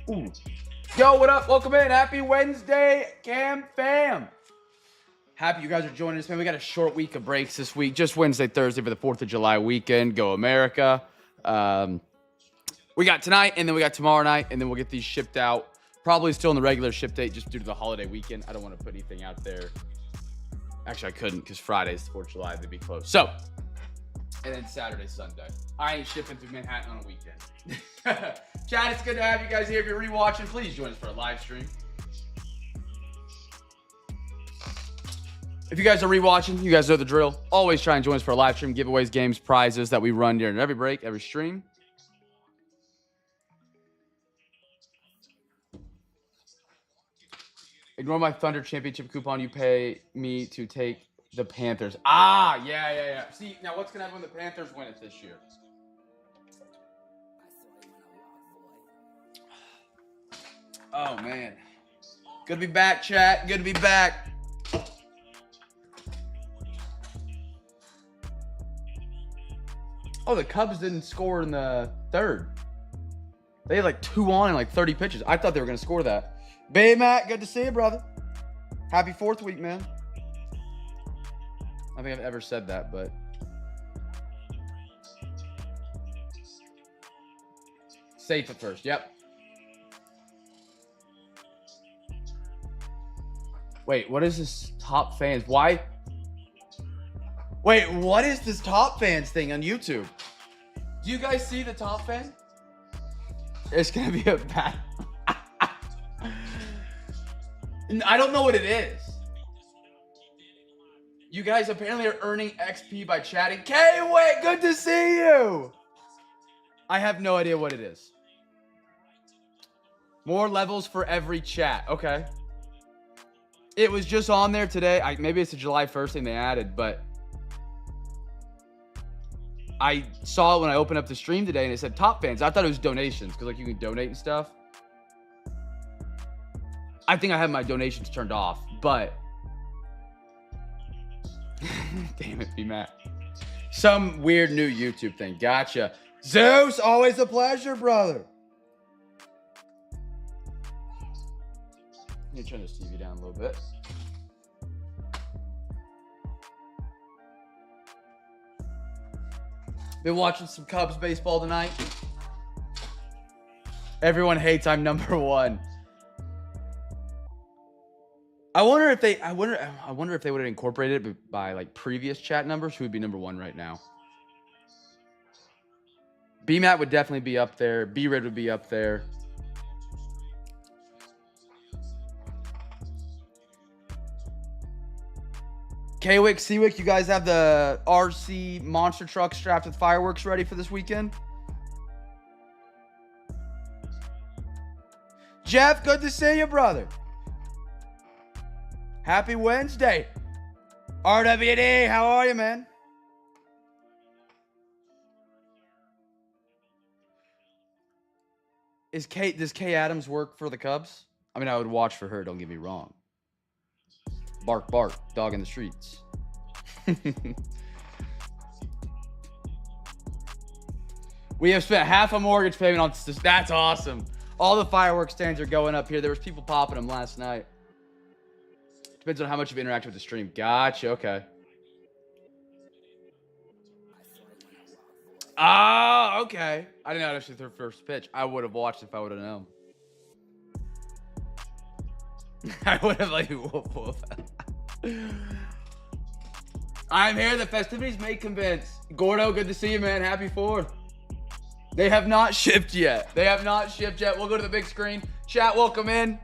Ooh. Yo, what up? Welcome in. Happy Wednesday, CamFam. Happy you guys are joining us, man. We got a short week of breaks this week. Just Wednesday, Thursday for the 4th of July weekend. Go America. We got tonight, and then we got tomorrow night, and then we'll get these shipped out. Probably still in the regular ship date just due to the holiday weekend. I don't want to put anything out there. Actually, I couldn't because Friday's 4th of July. They'd be closed. So, and then Saturday, Sunday. I ain't shipping through Manhattan on a weekend. Chad, it's good to have you guys here. If you're rewatching, please join us for a live stream. If you guys are rewatching, you guys know the drill. Always try and join us for a live stream, giveaways, games, prizes that we run during every break, every stream. Ignore my Thunder Championship coupon. You pay me to take the Panthers. Ah, yeah. See, now what's going to happen when the Panthers win it this year? Oh, man. Good to be back, chat. Good to be back. Oh, the Cubs didn't score in the third. They had like 2 on and like 30 pitches. I thought they were going to score that. Bay Matt, good to see you, brother. Happy 4th week, man. I don't think I've ever said that, but. Safe at first, yep. Wait, what is this top fans? Why? Wait, what is this top fans thing on YouTube? Do you guys see the top fan? It's gonna be a bad. I don't know what it is. You guys apparently are earning XP by chatting. K-Wait, good to see you. I have no idea what it is. More levels for every chat. Okay. It was just on there today. Maybe it's a July 1st thing they added, but I saw it when I opened up the stream today and it said top fans. I thought it was donations because like you can donate and stuff. I think I have my donations turned off, but damn it, be Matt. Some weird new YouTube thing. Gotcha. Zeus, always a pleasure, brother. Let me turn this TV down a little bit. Been watching some Cubs baseball tonight. Everyone hates I'm number 1. I wonder if they would have incorporated it by like previous chat numbers. Who would be number 1 right now? B-Matt would definitely be up there. B-Red would be up there. K-Wick, C-Wick, you guys have the RC monster truck strapped with fireworks ready for this weekend? Jeff, good to see you, brother. Happy Wednesday. RWD, how are you, man? Does Kay Adams work for the Cubs? I mean, I would watch for her, don't get me wrong. Bark, bark, dog in the streets. We have spent half a mortgage payment on this. That's awesome. All the fireworks stands are going up here. There was people popping them last night. Depends on how much you've interacted with the stream. Gotcha, okay. Oh, okay. I didn't know that was their first pitch. I would have watched if I would have known. I would have like, woof, woof. I'm here. The festivities may convince. Gordo, good to see you, man. Happy 4th. They have not shipped yet. We'll go to the big screen. Chat, welcome in.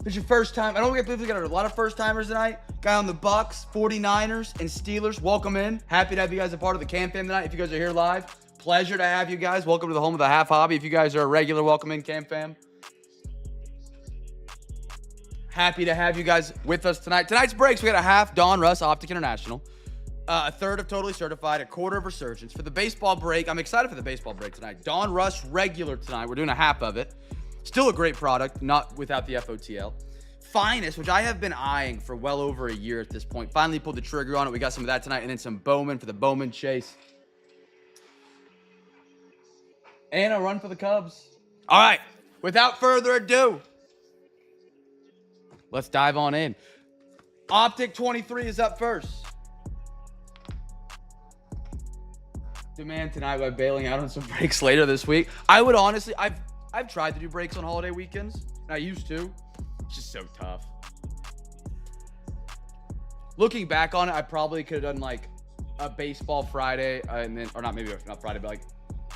If it's your first time, I don't believe we got a lot of first timers tonight. Guy on the Bucks, 49ers, and Steelers. Welcome in. Happy to have you guys a part of the CamFam tonight. If you guys are here live, pleasure to have you guys. Welcome to the home of the half hobby. If you guys are a regular, welcome in, CamFam. Happy to have you guys with us tonight. Tonight's breaks, we got a half Don Russ Optic International, a third of Totally Certified, a quarter of Resurgence. For the baseball break, I'm excited for the baseball break tonight. Don Russ regular tonight. We're doing a half of it. Still a great product, not without the FOTL. Finest, which I have been eyeing for well over a year at this point. Finally pulled the trigger on it. We got some of that tonight, and then some Bowman for the Bowman chase. And a run for the Cubs. All right, without further ado, let's dive on in. Optic 23 is up first. Demand tonight by bailing out on some breaks later this week. I would honestly, I've tried to do breaks on holiday weekends, and I used to. It's just so tough. Looking back on it, I probably could have done like a baseball Friday, and then, or not Friday, but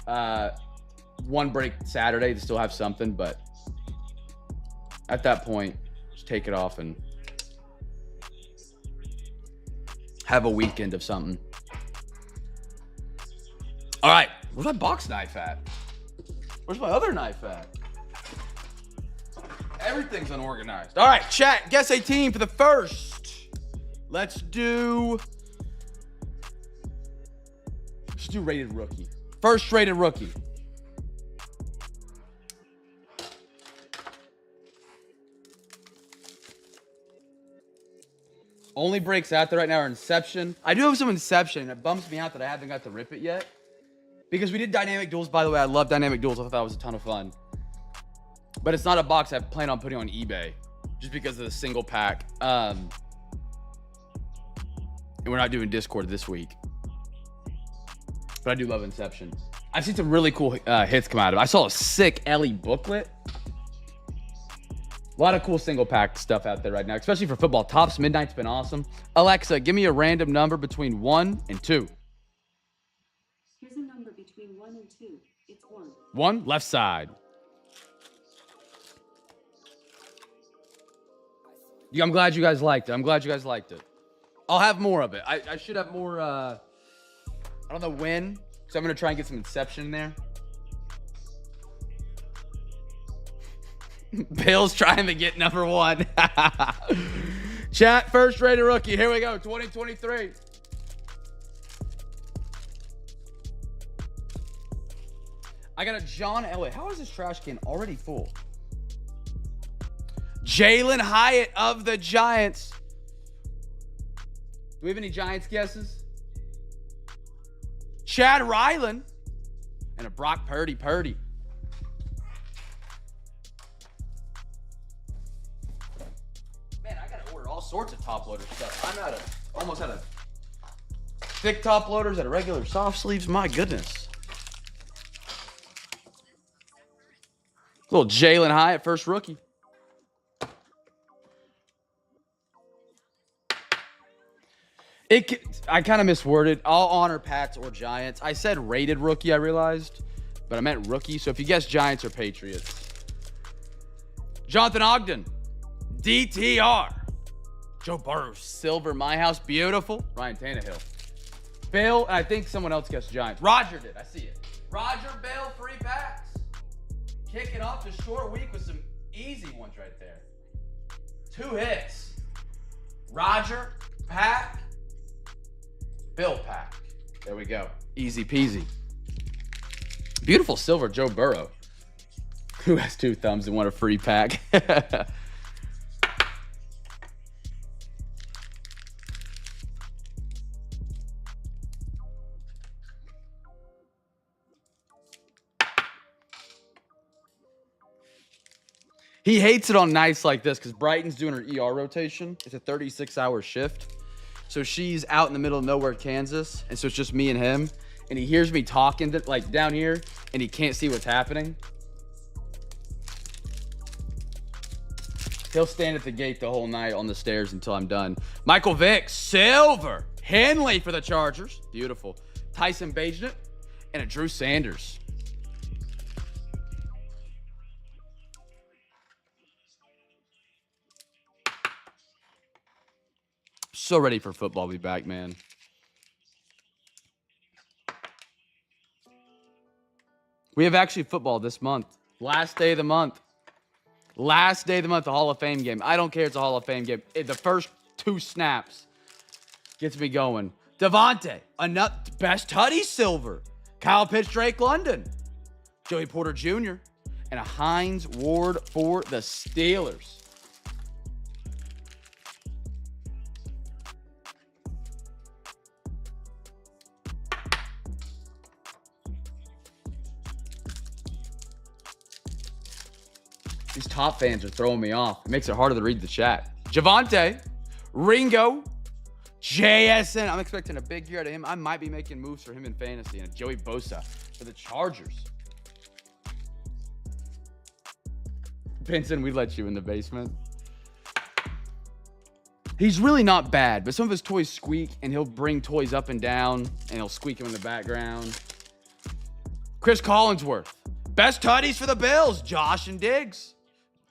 like one break Saturday to still have something. But at that point, just take it off and have a weekend of something. All right, where's my box knife at? Where's my other knife at? Everything's unorganized. All right, chat, guess a team for the first. Let's do rated rookie. First rated rookie. Only breaks out there right now are Inception. I do have some Inception, and it bums me out that I haven't got to rip it yet. Because we did dynamic duels, by the way. I love dynamic duels. I thought that was a ton of fun. But it's not a box I plan on putting on eBay. Just because of the single pack. And we're not doing Discord this week. But I do love Inception. I've seen some really cool hits come out of it. I saw a sick Ellie booklet. A lot of cool single pack stuff out there right now, especially for football. Tops Midnight's been awesome. Alexa, give me a random number between 1 and 2. Here's a number between 1 and 2. It's 1. 1, left side. I'm glad you guys liked it. I'll have more of it. I should have more, I don't know when, so I'm going to try and get some Inception in there. Bill's trying to get number 1. Chat, first rated rookie. Here we go, 2023. I got a John Elliott. How is this trash can already full? Jalen Hyatt of the Giants. Do we have any Giants guesses? Chad Ryland. And a Brock Purdy. Man, I gotta order all sorts of top loader stuff. I'm almost out of thick top loaders, out of regular soft sleeves. My goodness. Little Jalen Hyatt, first rookie. I kind of misworded. I'll honor Pats or Giants. I said rated rookie, I realized, but I meant rookie. So if you guess Giants or Patriots. Jonathan Ogden, DTR. Joe Burrow, silver, my house, beautiful. Ryan Tannehill. Bill, and I think someone else guessed Giants. Roger did, I see it. Roger, Bill, 3 packs. Kicking off the short week with some easy ones right there. 2 hits. Roger, pack. Bill pack. There we go. Easy peasy. Beautiful silver Joe Burrow. Who has 2 thumbs and won a free pack? He hates it on nights like this because Brighton's doing her ER rotation. It's a 36-hour shift. So she's out in the middle of nowhere, Kansas. And so it's just me and him. And he hears me talking like down here, and he can't see what's happening. He'll stand at the gate the whole night on the stairs until I'm done. Michael Vick, silver. Henley for the Chargers. Beautiful. Tyson Bagent and a Drew Sanders. So ready for football to be back, man. We have actually football this month. Last day of the month. Last day of the month, the Hall of Fame game. I don't care, it's a Hall of Fame game. The first 2 snaps gets me going. Devontae, best Tutty silver. Kyle Pitts, Drake London. Joey Porter Jr. And a Hines Ward for the Steelers. These top fans are throwing me off. It makes it harder to read the chat. Javante, Ringo, JSN. I'm expecting a big year out of him. I might be making moves for him in fantasy. And a Joey Bosa for the Chargers. Benson, we let you in the basement. He's really not bad, but some of his toys squeak, and he'll bring toys up and down, and he'll squeak them in the background. Chris Collinsworth. Best tutties for the Bills. Josh and Diggs.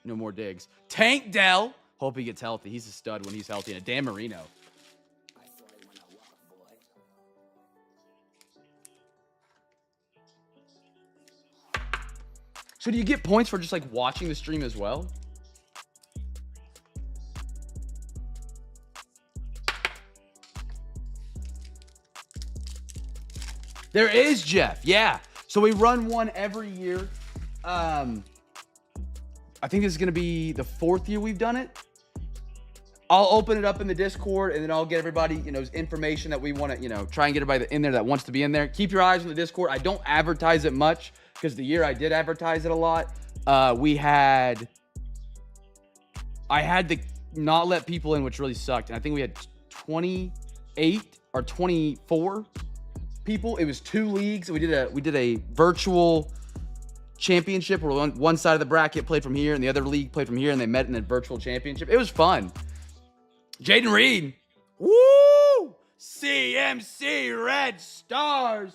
No more Diggs. Tank Dell. Hope he gets healthy. He's a stud when he's healthy. And a Dan Marino. So do you get points for just like watching the stream as well? There is, Jeff. Yeah. So we run one every year. I think this is going to be the 4th year we've done it. I'll open it up in the Discord, and then I'll get everybody, information that we want to, try and get everybody in there that wants to be in there. Keep your eyes on the Discord. I don't advertise it much because the year I did advertise it a lot, I had to not let people in, which really sucked. And I think we had 28 or 24 people. It was 2 leagues. We did a virtual championship where one side of the bracket played from here and the other league played from here, and they met in a virtual championship. It was fun. Jaden Reed. Woo! CMC Red Stars.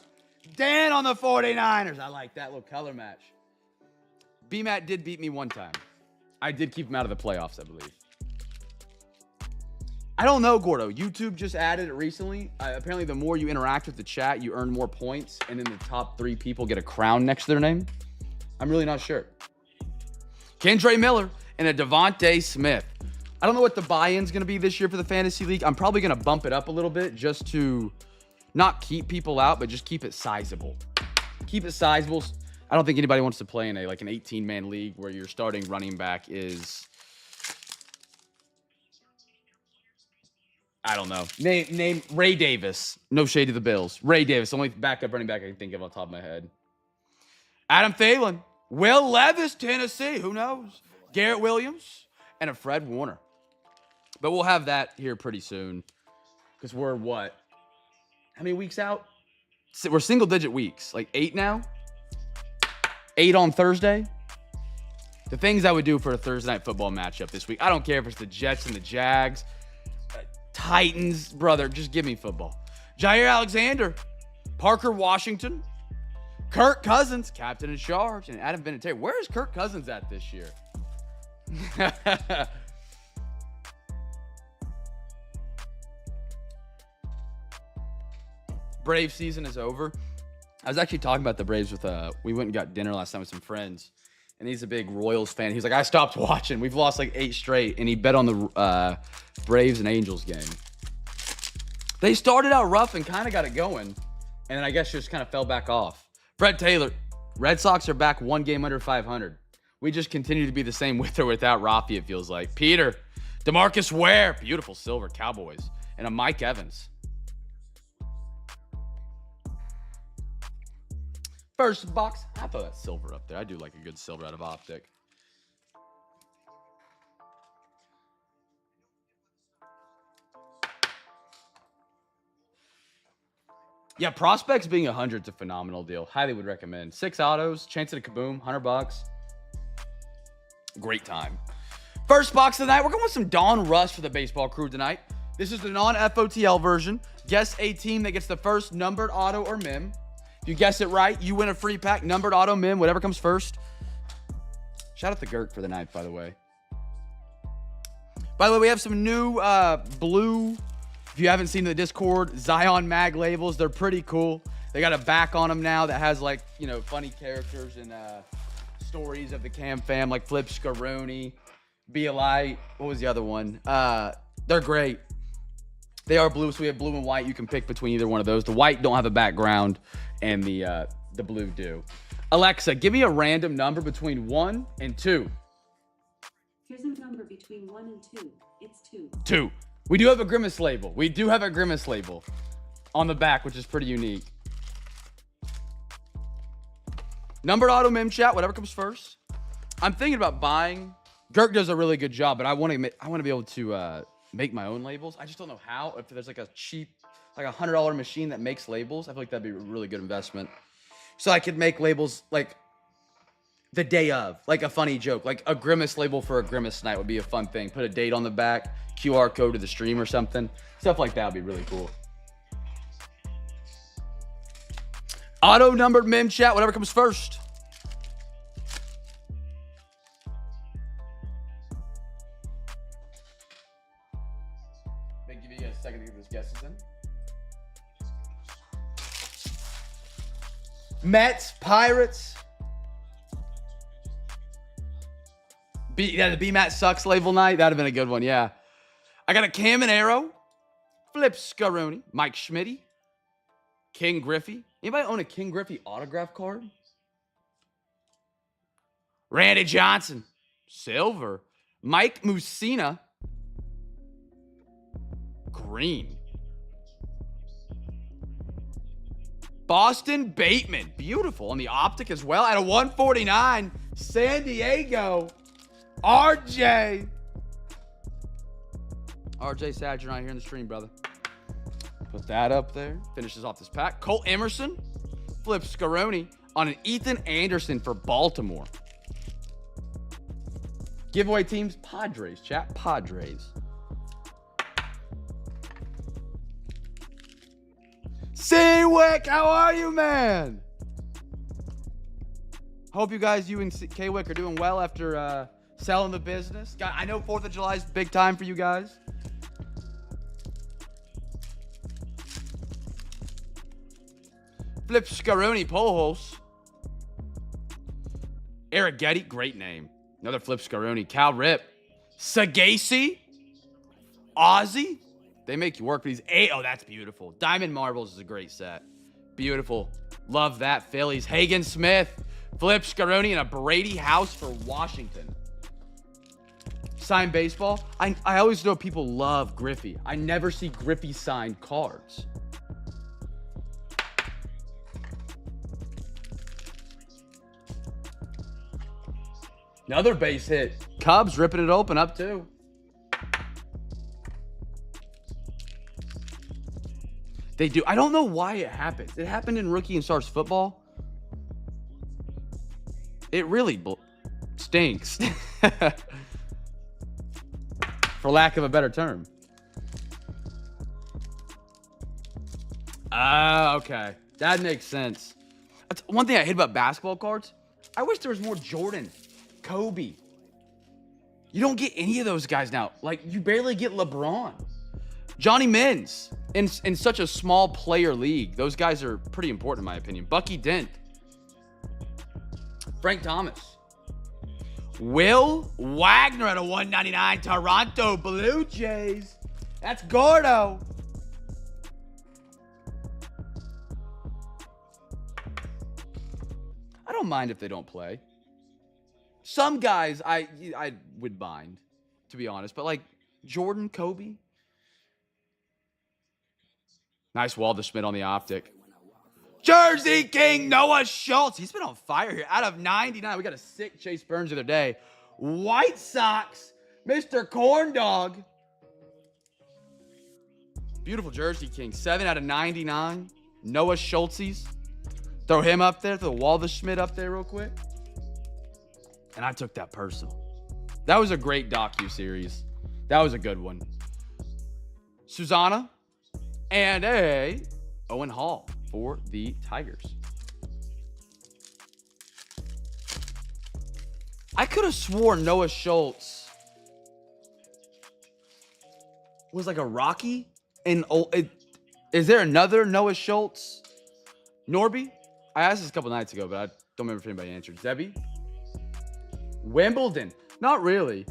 Dan on the 49ers. I like that little color match. B-Matt did beat me one time. I did keep him out of the playoffs, I believe. I don't know, Gordo. YouTube just added it recently. Apparently, the more you interact with the chat, you earn more points, and then the top 3 people get a crown next to their name. I'm really not sure. Kendre Miller and a Devontae Smith. I don't know what the buy-in's going to be this year for the Fantasy League. I'm probably going to bump it up a little bit just to not keep people out, but just keep it sizable. Keep it sizable. I don't think anybody wants to play in an 18-man league where your starting running back is... I don't know. Name Ray Davis. No shade to the Bills. Ray Davis, only backup running back I can think of on top of my head. Adam Thielen. Will Levis, Tennessee. Who knows? Garrett Williams and a Fred Warner. But we'll have that here pretty soon. Because we're what? How many weeks out? We're single-digit weeks. 8 now? 8 on Thursday? The things I would do for a Thursday night football matchup this week. I don't care if it's the Jets and the Jags. Titans, brother, just give me football. Jair Alexander, Parker Washington, Kirk Cousins, captain in charge, and Adam Vinatieri. Where is Kirk Cousins at this year? Brave season is over. I was actually talking about the Braves with we went and got dinner last time with some friends, and he's a big Royals fan. He's like, I stopped watching. We've lost 8 straight, and he bet on the Braves and Angels game. They started out rough and kind of got it going, and then I guess just kind of fell back off. Fred Taylor, Red Sox are back 1 game under 500. We just continue to be the same with or without Rafi, it feels like. Peter, DeMarcus Ware, beautiful silver, Cowboys, and a Mike Evans. First box. I thought that's silver up there. I do like a good silver out of Optic. Yeah, prospects being 100 is a phenomenal deal. Highly would recommend. 6 autos, chance at a kaboom, $100. Great time. First box of the night. We're going with some Dawn Rush for the baseball crew tonight. This is the non-FOTL version. Guess a team that gets the first numbered auto or mem. If you guess it right, you win a free pack, numbered auto, mem, whatever comes first. Shout out to Gert for the ninth, by the way. By the way, we have some new blue, if you haven't seen the Discord, Zion Mag labels. They're pretty cool. They got a back on them now that has funny characters and stories of the Cam fam, like Flip Scaroni, BLI. What was the other one? They're great. They are blue, so we have blue and white. You can pick between either one of those. The white don't have a background, and the blue do. Alexa, give me a random number between 1 and 2. Here's a number between 1 and 2. It's 2. 2. We do have a Grimace label. We do have a Grimace label on the back, which is pretty unique. Numbered auto mem chat, whatever comes first. I'm thinking about buying. Girk does a really good job, but I want to be able to make my own labels. I just don't know how. If there's like a cheap, like $100 machine that makes labels, I feel like that'd be a really good investment. So I could make labels like the day of, like a funny joke, like a Grimace label for a Grimace night would be a fun thing. Put a date on the back, QR code to the stream or something. Stuff like that would be really cool. Auto numbered mem chat, whatever comes first. Maybe give you a second to get those guesses in. Mets, Pirates. The BMAT sucks label night. That'd have been a good one, yeah. I got a Cam and Arrow, Flip Scaroni, Mike Schmitty, King Griffey. Anybody own a King Griffey autograph card? Randy Johnson, silver. Mike Mussina, green. Boston Bateman, beautiful on the optic as well. At a 149, San Diego, RJ. RJ Sad, you're not here in the stream, brother. Put that up there. Finishes off this pack. Colt Emerson, Flip Scaroni on an Ethan Anderson for Baltimore. Giveaway teams, Padres, chat, Padres. C-Wick, how are you, man? Hope you guys, you and K-Wick are doing well after selling the business. I know 4th of July is big time for you guys. Flip Scaroni, Pujols. Arrighetti, great name. Another Flip Scaroni. Cal Rip. Sagasi. Ozzy. They make you work for these. Oh, that's beautiful. Diamond Marbles is a great set. Beautiful. Love that. Phillies. Hagen Smith. Flip Scaroni and a Brady House for Washington. Signed baseball. I always know people love Griffey. I never see Griffey signed cards. Another base hit. Cubs ripping it open up too. They do. I don't know why it happens. It happened in Rookie and Stars football. It really stinks. For lack of a better term. Okay. That makes sense. That's one thing I hate about basketball cards. I wish there was more Jordan, Kobe. You don't get any of those guys now. Like, you barely get LeBron. Johnny Mins, in such a small player league. Those guys are pretty important in my opinion. Bucky Dent. Frank Thomas. Will Wagner at a 199. Toronto Blue Jays. That's Gordo. I don't mind if they don't play. Some guys I would mind, to be honest. But like Jordan, Kobe. Nice Walter Schmidt on the optic. Jersey King Noah Schultz. He's been on fire here. Out of 99, we got a sick Chase Burns the other day. White Sox, Mr. Corn Dog. Beautiful Jersey King. 7 out of 99. Noah Schultz. Throw him up there. Throw Walter Schmidt up there real quick. And I took that personal. That was a great docu-series. That was a good one. Susanna and a Owen Hall for the Tigers. I could have sworn Noah Schultz was like a Rocky. And is there another Noah Schultz? Norby? I asked this a couple nights ago, but I don't remember if anybody answered. Zebby? Wimbledon? Not really.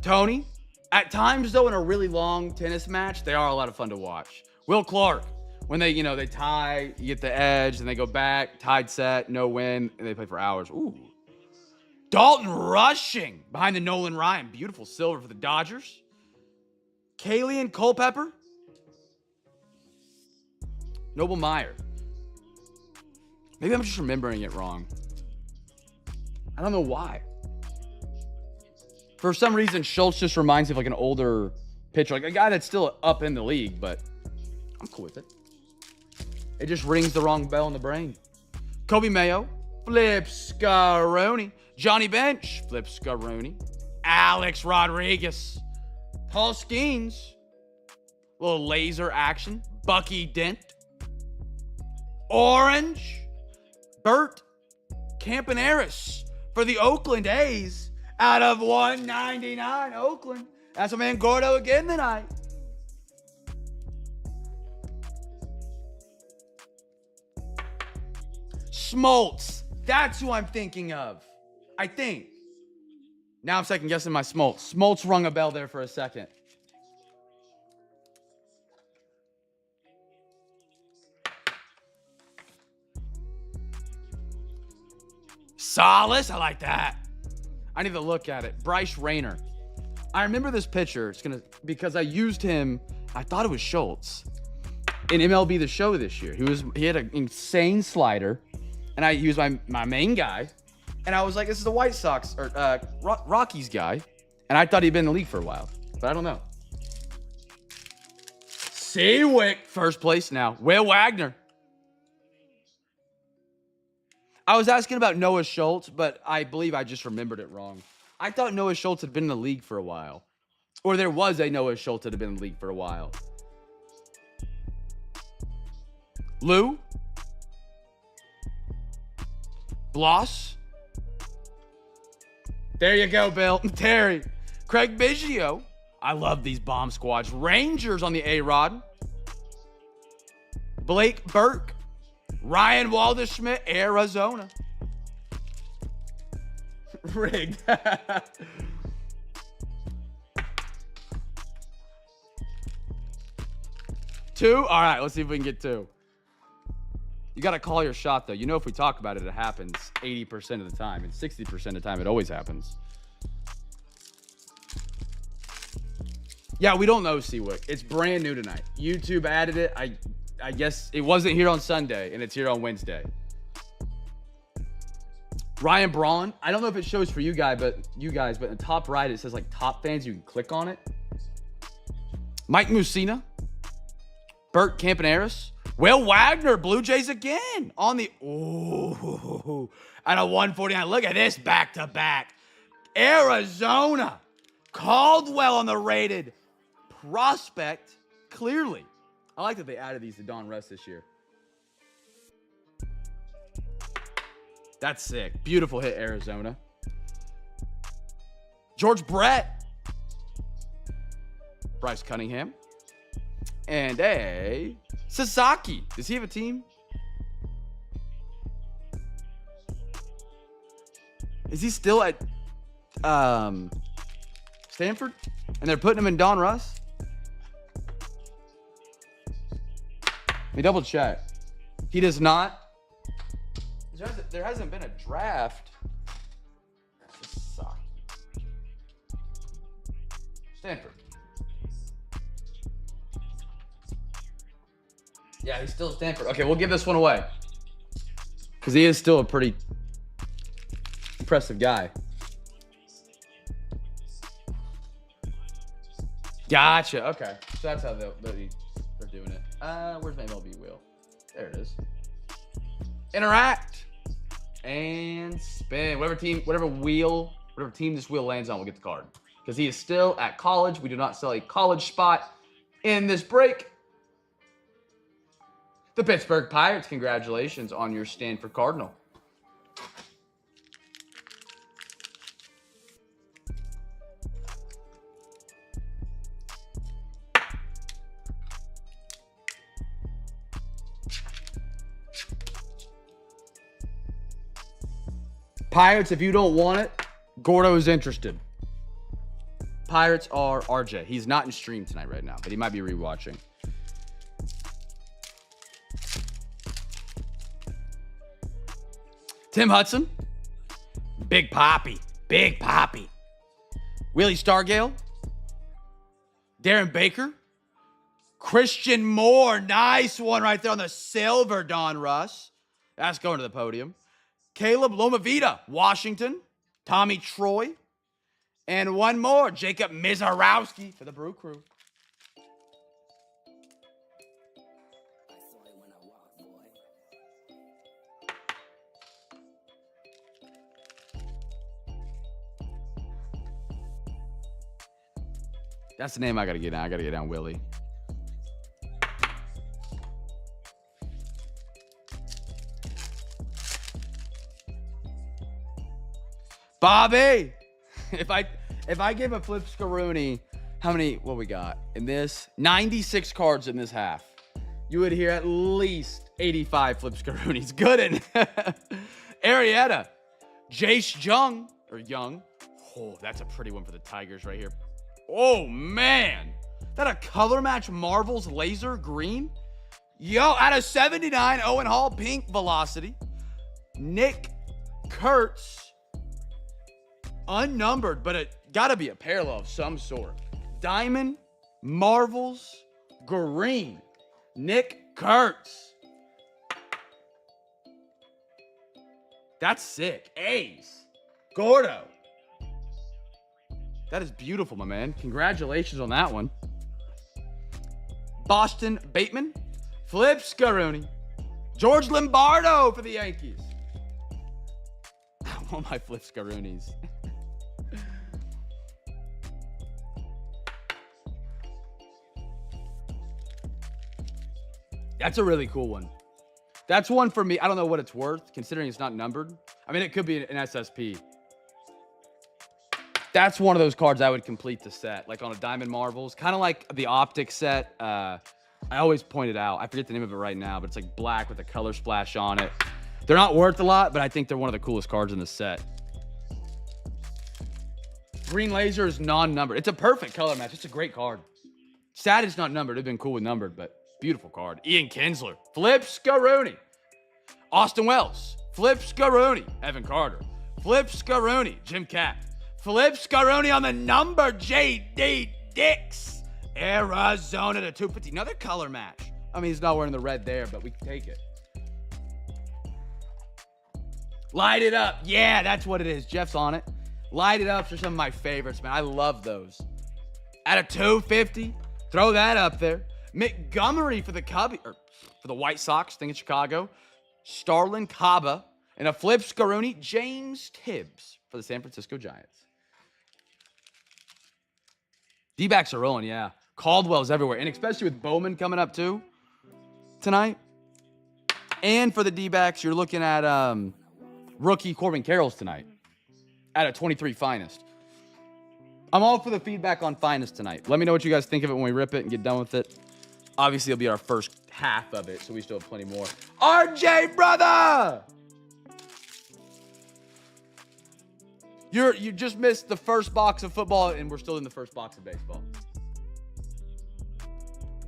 Tony? At times, though, in a really long tennis match, they are a lot of fun to watch. Will Clark, when they tie, you get the edge, and they go back, tied set, no win, and they play for hours. Ooh. Dalton Rushing behind the Nolan Ryan. Beautiful silver for the Dodgers. Kalian Culpepper. Noble Meyer. Maybe I'm just remembering it wrong. I don't know why. For some reason, Schultz just reminds me of like an older pitcher, like a guy that's still up in the league, but I'm cool with it. It just rings the wrong bell in the brain. Kobe Mayo, Flip Scaroni. Johnny Bench, Flip Scaroni. Alex Rodriguez. Paul Skeens. Little laser action. Bucky Dent. Orange. Bert Campaneris for the Oakland A's out of 199. Oakland. That's my man Gordo again tonight. Smoltz. That's who I'm thinking of. I think. Now I'm second guessing my Smoltz. Smoltz rung a bell there for a second. Solace. I like that. I need to look at it. Bryce Rayner. I remember this pitcher. Because I used him. I thought it was Schultz in MLB The Show this year. He had an insane slider, and he was my main guy. And I was like, this is the White Sox or Rockies guy, and I thought he'd been in the league for a while, but I don't know. Seawick, first place now. Will Wagner. I was asking about Noah Schultz, but I believe I just remembered it wrong. I thought Noah Schultz had been in the league for a while. Or there was a Noah Schultz that had been in the league for a while. Lou. Bloss. There you go, Bill. Terry. Craig Biggio. I love these bomb squads. Rangers on the A-Rod. Blake Burke. Ryan Waldschmidt, Arizona. Rigged. Two? All right, let's see if we can get two. You got to call your shot, though. You know if we talk about it, it happens 80% of the time. And 60% of the time, it always happens. Yeah, we don't know, Seawick. It's brand new tonight. YouTube added it. I guess it wasn't here on Sunday, and it's here on Wednesday. Ryan Braun. I don't know if it shows for you guys, but in the top right, it says like top fans. You can click on it. Mike Mussina. Bert Campaneris. Will Wagner, Blue Jays again on the at a 149. Look at this back-to-back. Arizona. Caldwell on the rated prospect. Clearly. I like that they added these to Don Russ this year. That's sick. Beautiful hit, Arizona. George Brett. Bryce Cunningham. And a Sasaki. Does he have a team? Is he still at Stanford? And they're putting him in Don Russ? Let me double check. He does not. There hasn't been a draft. Sasaki. Stanford. Yeah, he's still at Stanford. Okay, we'll give this one away. Because he is still a pretty impressive guy. Gotcha. Okay. So that's how they're doing it. Where's my MLB wheel? There it is. Interact. And spin. Whatever team this wheel lands on will get the card. Because he is still at college. We do not sell a college spot in this break. The Pittsburgh Pirates, congratulations on your Stanford Cardinal. Pirates, if you don't want it, Gordo is interested. Pirates are RJ. He's not in stream tonight right now, but he might be rewatching. Tim Hudson. Big Poppy. Big Poppy. Willie Stargale. Darren Baker. Christian Moore. Nice one right there on the silver, Don Russ. That's going to the podium. Caleb Lomavita. Washington. Tommy Troy. And one more, Jacob Mizarowski for the Brew Crew. That's the name I got to get down. I got to get down Willie. Bobby, if I give a Flip Scaroni, how many, what we got in this? 96 cards in this half. You would hear at least 85 Flip Scaronis. Good in Arietta, Jace Young, or Young. Oh, that's a pretty one for the Tigers right here. Oh, man. That a color match Marvel's laser green? Yo, out of 79, Owen Hall, pink velocity. Nick Kurtz. Unnumbered, but it got to be a parallel of some sort. Diamond, Marvels, green. Nick Kurtz. That's sick. Ace. Gordo. That is beautiful, my man. Congratulations on that one. Boston Bateman. Flip Scaroni. George Lombardo for the Yankees. I want my Flip Scaronis. That's a really cool one. That's one for me. I don't know what it's worth, considering it's not numbered. I mean, it could be an SSP. That's one of those cards I would complete the set, like on a Diamond Marvels. Kind of like the Optic set. I always point it out. I forget the name of it right now, but it's like black with a color splash on it. They're not worth a lot, but I think they're one of the coolest cards in the set. Green Laser is non-numbered. It's a perfect color match. It's a great card. Sad it's not numbered. It'd been cool with numbered, but beautiful card. Ian Kinsler. Flip Scaroni. Austin Wells. Flip Scaroni. Evan Carter. Flip Scaroni. Jim Cat. Flip Scaroni on the number. J.D. Dix. Arizona to 250. Another color match. I mean, he's not wearing the red there, but we can take it. Light it up. Yeah, that's what it is. Jeff's on it. Light it up for some of my favorites, man. I love those. At a 250, throw that up there. Montgomery for the for the White Sox, thing in Chicago. Starlin Caba. And a Flip Scaroni, James Tibbs for the San Francisco Giants. D-backs are rolling, yeah. Caldwell's everywhere. And especially with Bowman coming up too tonight. And for the D-backs, you're looking at rookie Corbin Carroll's tonight at a 23 finest. I'm all for the feedback on finest tonight. Let me know what you guys think of it when we rip it and get done with it. Obviously, it'll be our first half of it, so we still have plenty more. RJ, brother! You just missed the first box of football, and we're still in the first box of baseball.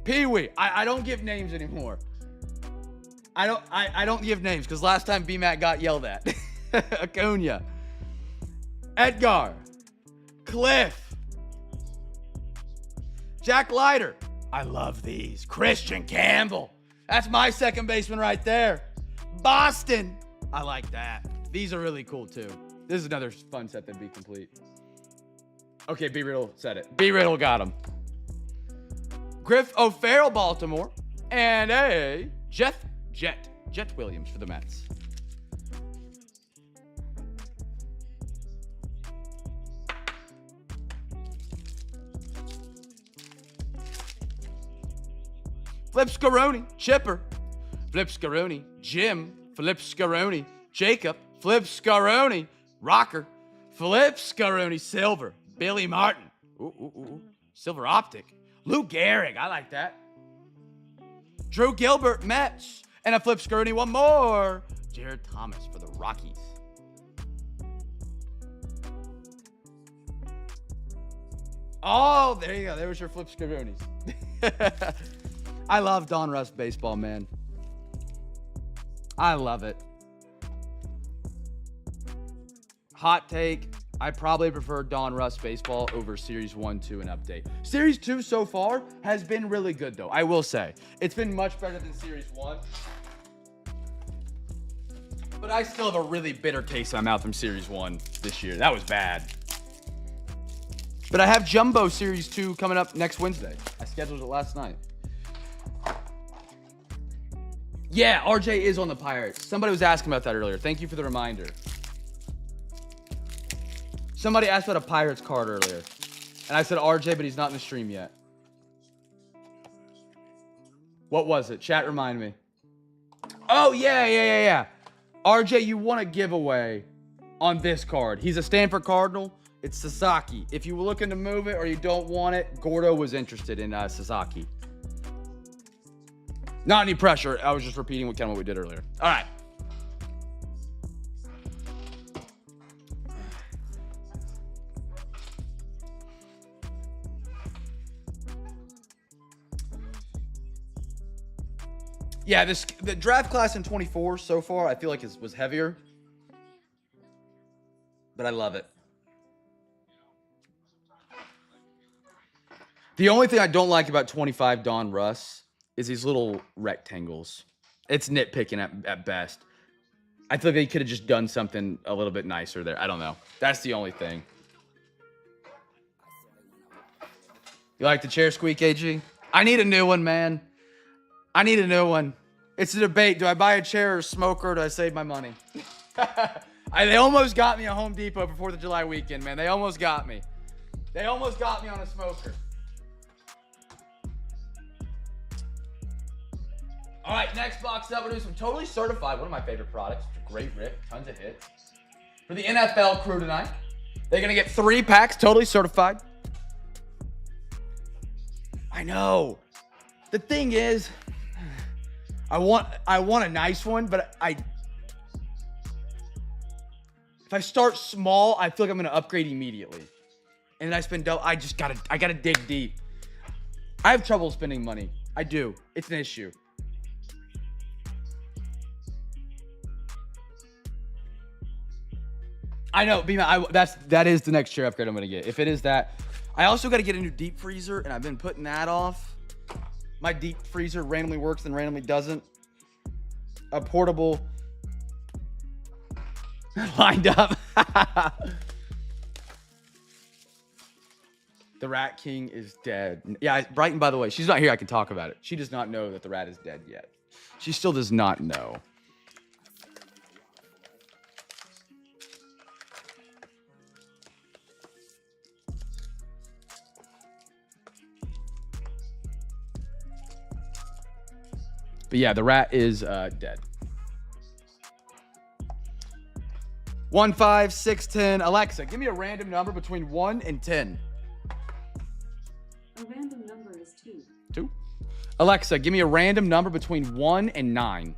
Pee-wee. I don't give names anymore. I don't give names, because last time B-Mac got yelled at. Acuna. Edgar. Cliff. Jack Leiter. I love these. Christian Campbell. That's my second baseman right there. Boston. I like that. These are really cool too. This is another fun set that'd be complete. Okay, B Riddle said it. B Riddle got him. Griff O'Farrell, Baltimore. And a Jet Williams for the Mets. Flip Scaroni, Chipper. Flip Scaroni, Jim. Flip Scaroni, Jacob. Flip Scaroni, Rocker. Flip Scaroni, Silver. Billy Martin. Ooh. Silver Optic. Lou Gehrig, I like that. Drew Gilbert, Mets. And a Flip Scaroni, one more. Jared Thomas for the Rockies. Oh, there you go. There was your Flip Scaronis. I love Don Russ baseball, man. I love it. Hot take. I probably prefer Don Russ baseball over Series 1, 2, and Update. Series 2 so far has been really good, though. I will say. It's been much better than Series 1. But I still have a really bitter taste in my mouth from Series 1 this year. That was bad. But I have Jumbo Series 2 coming up next Wednesday. I scheduled it last night. Yeah, RJ is on the Pirates. Somebody was asking about that earlier. Thank you for the reminder. Somebody asked about a Pirates card earlier. And I said RJ, but he's not in the stream yet. What was it? Chat, remind me. Oh, yeah. RJ, you won a giveaway on this card. He's a Stanford Cardinal. It's Sasaki. If you were looking to move it or you don't want it, Gordo was interested in Sasaki. Not any pressure. I was just repeating what we did earlier. All right. Yeah, the draft class in 24 so far, I feel like was heavier. But I love it. The only thing I don't like about 25 Don Russ is these little rectangles. It's nitpicking at best. I feel like they could have just done something a little bit nicer there. I don't know. That's the only thing. You like the chair squeak, AG? I need a new one, man. I need a new one. It's a debate. Do I buy a chair or a smoker, or do I save my money? They almost got me a Home Depot for 4th of July weekend, man. They almost got me. They almost got me on a smoker. All right, next box up, we're doing some Totally Certified, one of my favorite products. It's a great rip, tons of hits. For the NFL crew tonight, they're going to get 3 packs, Totally Certified. I know. The thing is, I want a nice one, but if I start small, I feel like I'm going to upgrade immediately. And then I spend double. I gotta dig deep. I have trouble spending money. I do. It's an issue. I know, Beema, that is the next chair upgrade I'm gonna get. If it is that, I also got to get a new deep freezer, and I've been putting that off. My deep freezer randomly works and randomly doesn't. A portable lined up. The Rat King is dead. Yeah, Brighton, by the way, she's not here. I can talk about it. She does not know that the rat is dead yet. She still does not know. But yeah, the rat is dead. 1, 5, 6, 10. Alexa, give me a random number between 1 and 10. A random number is 2. 2. Alexa, give me a random number between 1 and 9.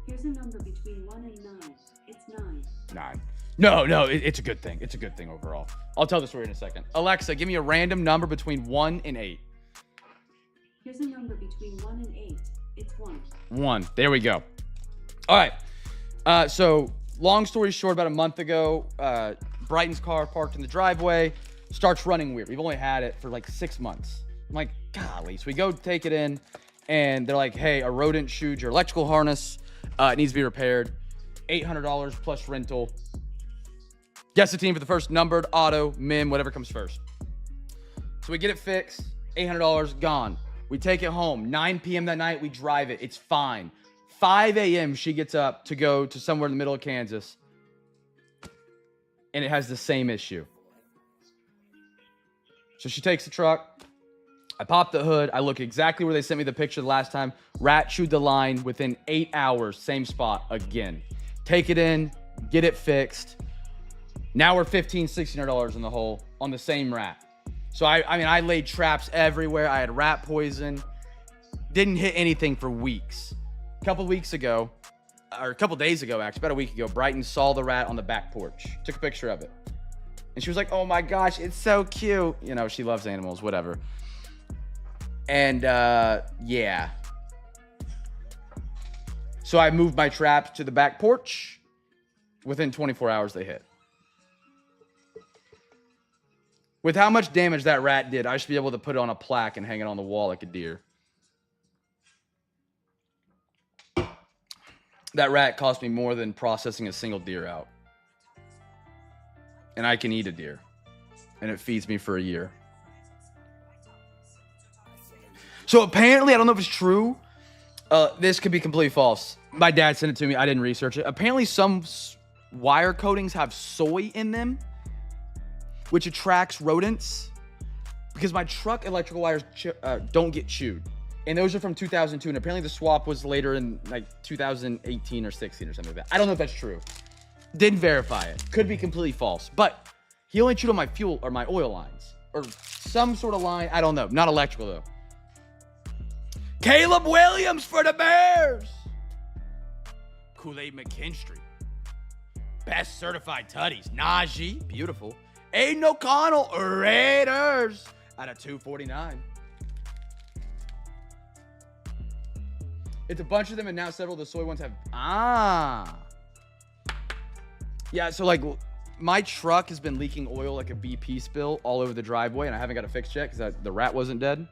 Here's a number between 1 and 9. It's 9. 9. No, it's a good thing. It's a good thing overall. I'll tell the story in a second. Alexa, give me a random number between 1 and 8. Here's a number between 1 and 8. It's 1. 1. There we go. All right. So, long story short, about a month ago, Brighton's car parked in the driveway, starts running weird. We've only had it for like 6 months. I'm like, golly. So we go take it in, and they're like, hey, a rodent chewed your electrical harness. It needs to be repaired. $800 plus rental. Guess the team for the first numbered, auto, MIM, whatever comes first. So we get it fixed. $800 gone. We take it home. 9 p.m. that night, we drive it. It's fine. 5 a.m. she gets up to go to somewhere in the middle of Kansas. And it has the same issue. So she takes the truck. I pop the hood. I look exactly where they sent me the picture the last time. Rat chewed the line within 8 hours. Same spot again. Take it in. Get it fixed. Now we're $1,500, $1,600 in the hole on the same rat. So, I laid traps everywhere. I had rat poison. Didn't hit anything for weeks. A couple days ago, actually, about a week ago, Brighton saw the rat on the back porch. Took a picture of it. And she was like, oh my gosh, it's so cute. You know, she loves animals, whatever. And, yeah. So I moved my traps to the back porch. Within 24 hours, they hit. With how much damage that rat did, I should be able to put it on a plaque and hang it on the wall like a deer. That rat cost me more than processing a single deer out. And I can eat a deer. And it feeds me for a year. So apparently, I don't know if it's true. This could be completely false. My dad sent it to me. I didn't research it. Apparently, some wire coatings have soy in them, which attracts rodents. Because my truck electrical wires don't get chewed. And those are from 2002. And apparently the swap was later in like 2018 or 16 or something like that. I don't know if that's true. Didn't verify it. Could be completely false. But he only chewed on my fuel or my oil lines. Or some sort of line. I don't know. Not electrical though. Caleb Williams for the Bears. Kool-Aid McKinstry. Best certified tutties. Najee. Beautiful. Aiden O'Connell. Raiders. Out of 249. It's a bunch of them, and now several of the soy ones have... Yeah, so, like, my truck has been leaking oil like a BP spill all over the driveway, and I haven't got it fixed yet because the rat wasn't dead.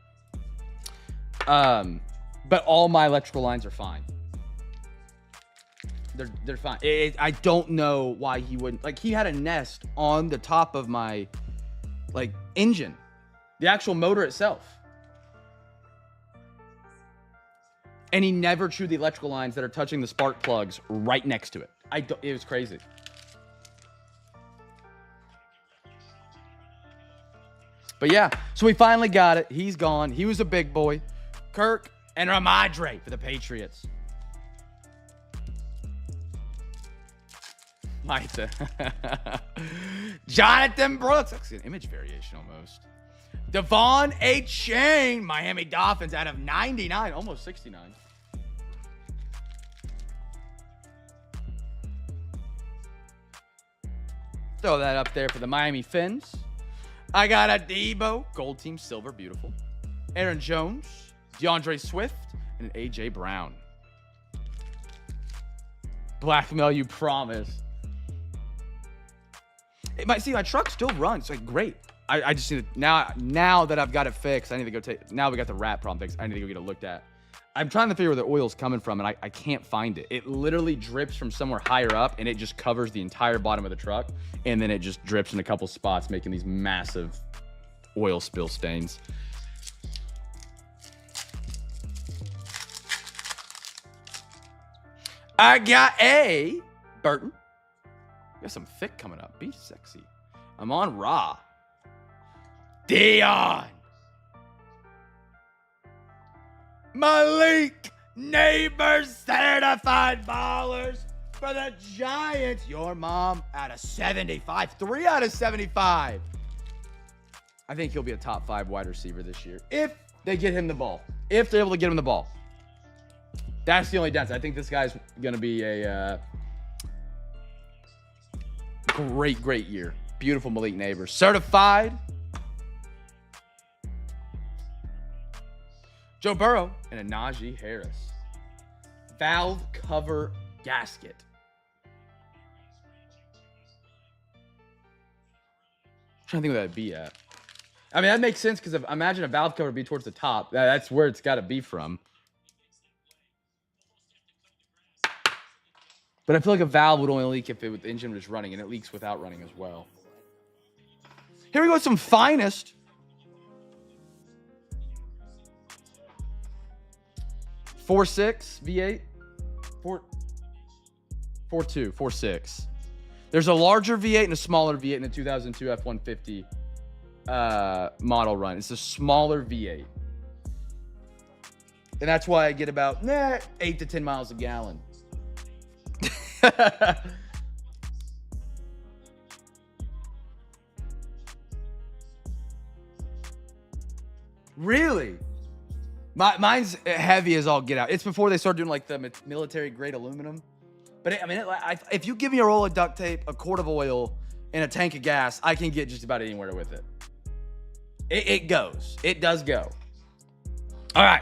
But all my electrical lines are fine. They're fine. I don't know why he wouldn't... Like, he had a nest on the top of my, like, engine. The actual motor itself. And he never chewed the electrical lines that are touching the spark plugs right next to it. It was crazy. But yeah, so we finally got it. He's gone. He was a big boy. Kirk and Ramadre for the Patriots. Jonathan Brooks. That's an image variation almost. Devon H. Shane, Miami Dolphins out of 99, almost 69. Throw that up there for the Miami Fins. I got a Debo, gold team, silver, beautiful. Aaron Jones, DeAndre Swift, and an A.J. Brown. Blackmail, you promise. My truck still runs. Like, great. I just need to, now that I've got it fixed, I need to go now we got the rat problem fixed. I need to go get it looked at. I'm trying to figure where the oil's coming from, and I can't find it. It literally drips from somewhere higher up, and it just covers the entire bottom of the truck, and then it just drips in a couple spots, making these massive oil spill stains. I got a Burton. Got some thick coming up. Be sexy. I'm on Raw. Dion. Malik Neighbors certified ballers for the Giants. Your mom out of 75. 3 out of 75. I think he'll be a top 5 wide receiver this year if they get him the ball. If they're able to get him the ball. That's the only downside. I think this guy's going to be a great year. Beautiful Malik Neighbors. Certified. Joe Burrow and a Najee Harris. Valve cover gasket. I'm trying to think where that'd be at. I mean, that makes sense because imagine a valve cover would be towards the top. That's where it's got to be from. But I feel like a valve would only leak if the engine was running, and it leaks without running as well. Here we go with some finest. 4.6 V8. 4.2, 4.6. There's a larger V8 and a smaller V8 in the 2002 F-150 model run. It's a smaller V8. And that's why I get about 8 to 10 miles a gallon. Really? Mine's heavy as all get out. It's before they start doing like the military grade aluminum. But if you give me a roll of duct tape, a quart of oil, and a tank of gas, I can get just about anywhere with it. It goes. It does go. All right.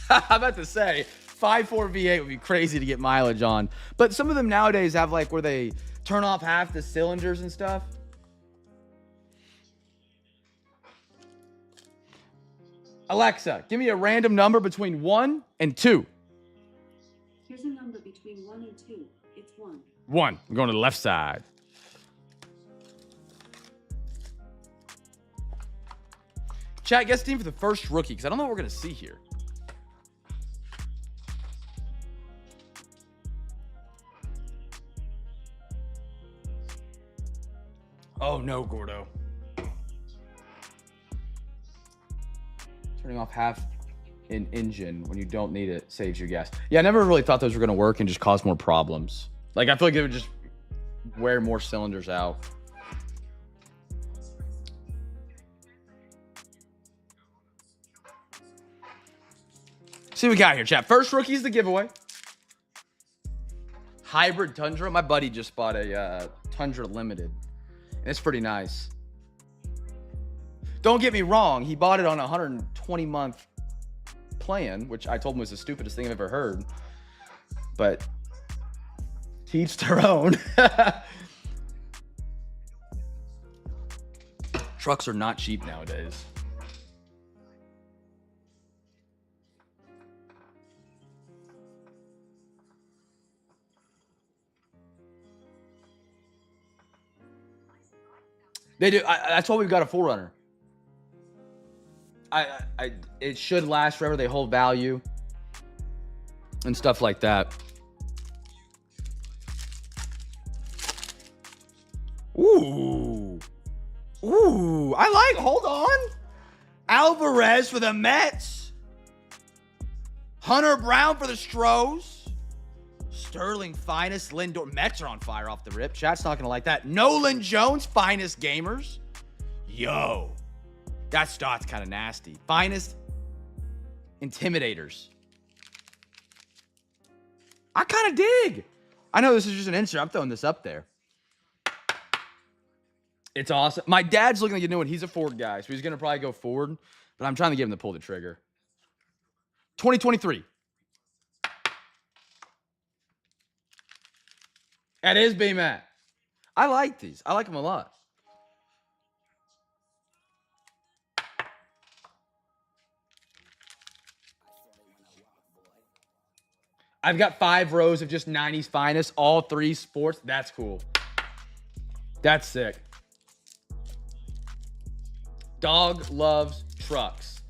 I'm about to say 5.4 V8 would be crazy to get mileage on. But some of them nowadays have like where they turn off half the cylinders and stuff. Alexa, give me a random number between 1 and 2. Here's a number between 1 and 2. It's 1. 1. I'm going to the left side. Chat, guess team for the first rookie, because I don't know what we're going to see here. Oh, no, Gordo. Turning off half an engine when you don't need it saves you gas. Yeah, I never really thought those were going to work and just cause more problems. Like, I feel like it would just wear more cylinders out. See what we got here, chat. First rookie's the giveaway. Hybrid Tundra. My buddy just bought a Tundra Limited. And it's pretty nice. Don't get me wrong. He bought it on a 120-month plan, which I told him was the stupidest thing I've ever heard. But to each their own. Trucks are not cheap nowadays. They do. That's why we've got a 4Runner. It should last forever. They hold value and stuff like that. Ooh. I like. Hold on. Alvarez for the Mets. Hunter Brown for the Stros. Sterling finest. Lindor. Mets are on fire off the rip. Chat's not gonna like that. Nolan Jones, finest gamers. Yo. That start's kind of nasty. Finest intimidators. I kind of dig. I know this is just an insert. I'm throwing this up there. It's awesome. My dad's looking to get a new one. He's a Ford guy, so he's going to probably go Ford. But I'm trying to get him to pull the trigger. 2023. That is B-Matt. I like these. I like them a lot. I've got 5 rows of just 90s finest, all 3 sports. That's cool. That's sick. Dog loves trucks.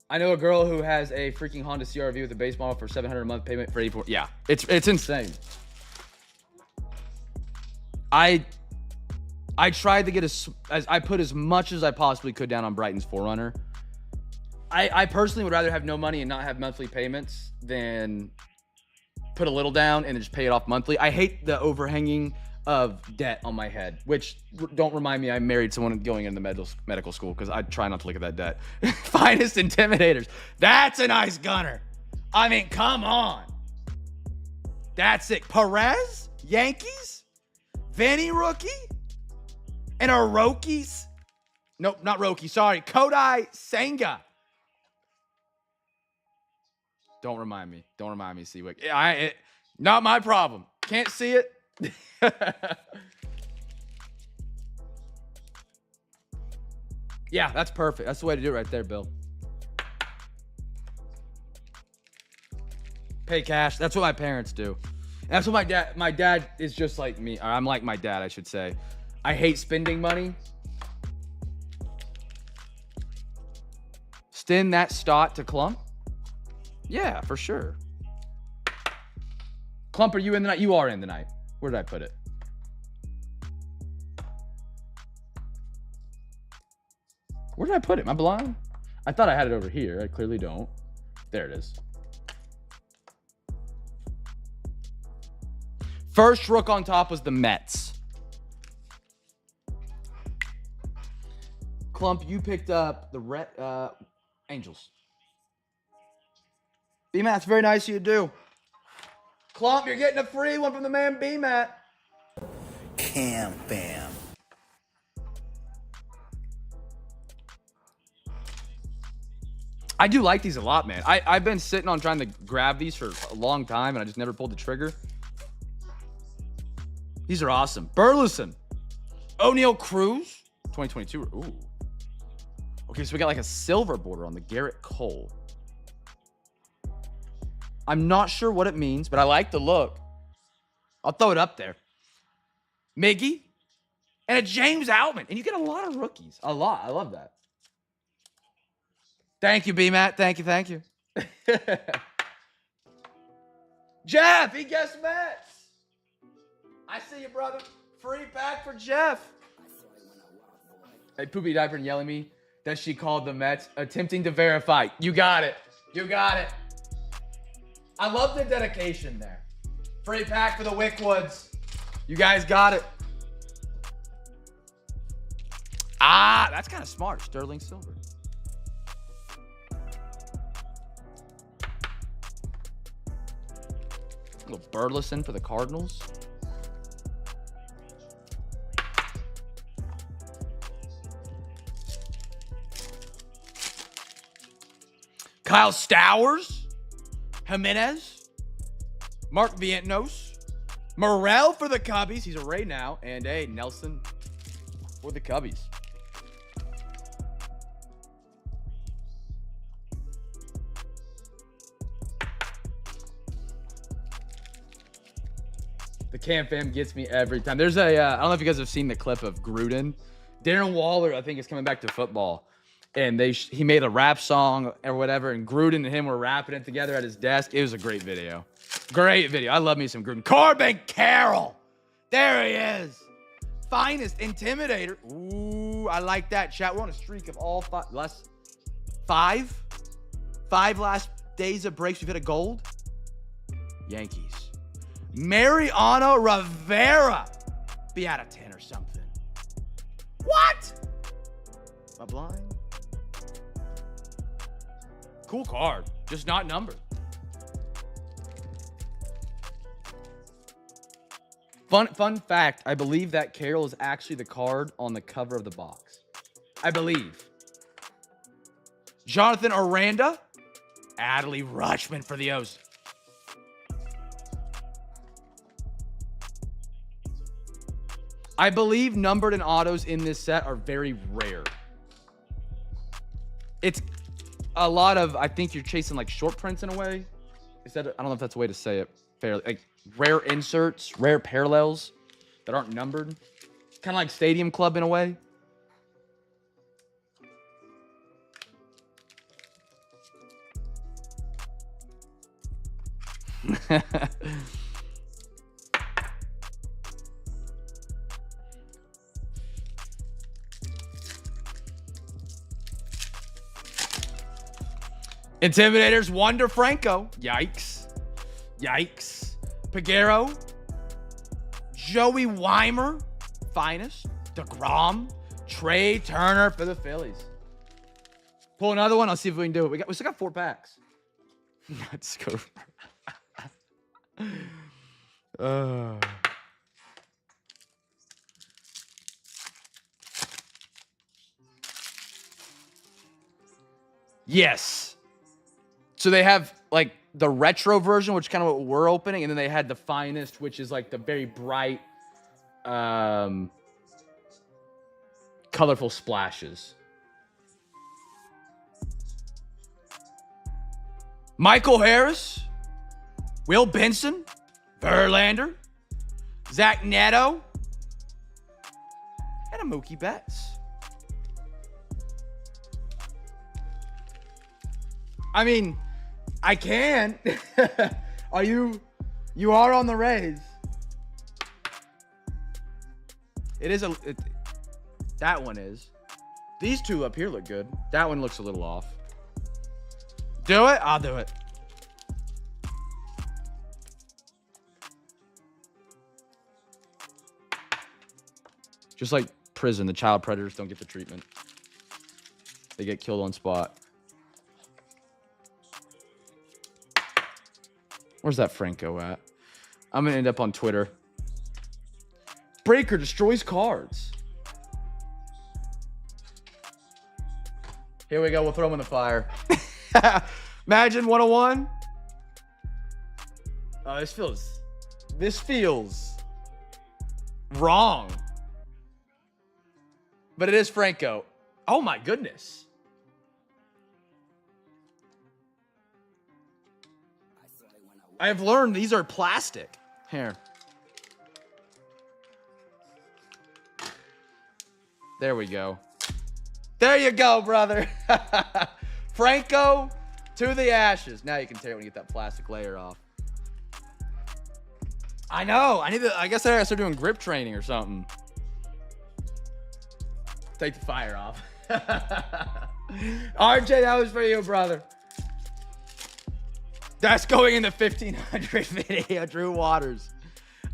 I know a girl who has a freaking Honda CR-V with a base model for $700 a month, payment for $84. Yeah, it's insane. I tried to get as I put as much as I possibly could down on Brighton's 4Runner. I personally would rather have no money and not have monthly payments than put a little down and just pay it off monthly. I hate the overhanging of debt on my head, which don't remind me I married someone going into medical school because I try not to look at that debt. Finest intimidators. That's a nice gunner. I mean, come on. That's it. Perez, Yankees, Vinny rookie, and a Rockies. Nope, not Roki. Sorry, Kodai Senga. Don't remind me. Don't remind me, Seawick. Not my problem. Can't see it. Yeah, that's perfect. That's the way to do it right there, Bill. Pay cash. That's what my parents do. And that's what my dad is just like me. Or I'm like my dad, I should say. I hate spending money. Extend that stot to Clump. Yeah, for sure. Clump, are you in the night? You are in the night. Where did I put it? Where did I put it? Am I blind? I thought I had it over here. I clearly don't. There it is. First rook on top was the Mets. Clump, you picked up the Angels. B-Matt, it's very nice of you to do. Clump, you're getting a free one from the man B-Matt. CamFam. I do like these a lot, man. I've been sitting on trying to grab these for a long time, and I just never pulled the trigger. These are awesome. Burleson. O'Neal Cruz. 2022. Ooh. Okay, so we got like a silver border on the Garrett Cole. I'm not sure what it means, but I like the look. I'll throw it up there. Miggy and a James Outman. And you get a lot of rookies. A lot. I love that. Thank you, B-Matt. Thank you. Thank you. Jeff, he guessed Mets. I see you, brother. Free pack for Jeff. Hey, Poopy Diaper and yelling at me that she called the Mets, attempting to verify. You got it. You got it. I love the dedication there. Free pack for the Wickwoods. You guys got it. Ah, that's kind of smart. Sterling Silver. A little Burleson for the Cardinals. Kyle Stowers, Jimenez, Mark Vientos, Morel for the Cubbies. He's a Ray now. And a Nelson for the Cubbies. The CamFam gets me every time. There's a, I don't know if you guys have seen the clip of Gruden. Darren Waller, I think, is coming back to football. And he made a rap song or whatever, and Gruden and him were rapping it together at his desk. It was a great video. Great video. I love me some Gruden. Corbin Carroll. There he is. Finest Intimidator. Ooh, I like that, chat. We're on a streak of all five last days of breaks. We've hit a gold. Yankees. Mariano Rivera. Be out of 10 or something. What? Am I blind? Cool card, just not numbered. Fun fact, I believe that Carroll is actually the card on the cover of the box. I believe. Jonathan Aranda, Adley Rutschman for the O's. I believe numbered and autos in this set are very rare. It's a lot of, I think you're chasing like short prints in a way. Is that, I don't know if that's a way to say it fairly. Like rare inserts, rare parallels that aren't numbered. Kind of like Stadium Club in a way. Intimidators, Wander Franco. Yikes. Yikes. Peguero. Joey Weimer. Finest. DeGrom. Trey Turner for the Phillies. Pull another one. I'll see if we can do it. We still got 4 packs. Let's go. Yes. So they have like the retro version, which is kind of what we're opening, and then they had the finest, which is like the very bright, colorful splashes. Michael Harris, Will Benson, Verlander, Zach Neto, and a Mookie Betts. I mean, I can. You are on the Rays. It is that one is. These two up here look good. That one looks a little off. Do it? I'll do it. Just like prison, the child predators don't get the treatment. They get killed on spot. Where's that Franco at? I'm gonna end up on Twitter. Breaker destroys cards. Here we go. We'll throw them in the fire. Imagine 101. Oh, this feels wrong. But it is Franco. Oh my goodness. I have learned these are plastic. Here. There we go. There you go, brother. Franco to the ashes. Now you can tear it when you get that plastic layer off. I know. I guess I gotta start doing grip training or something. Take the fire off. RJ, that was for you, brother. That's going in the 1500 video. Drew Waters.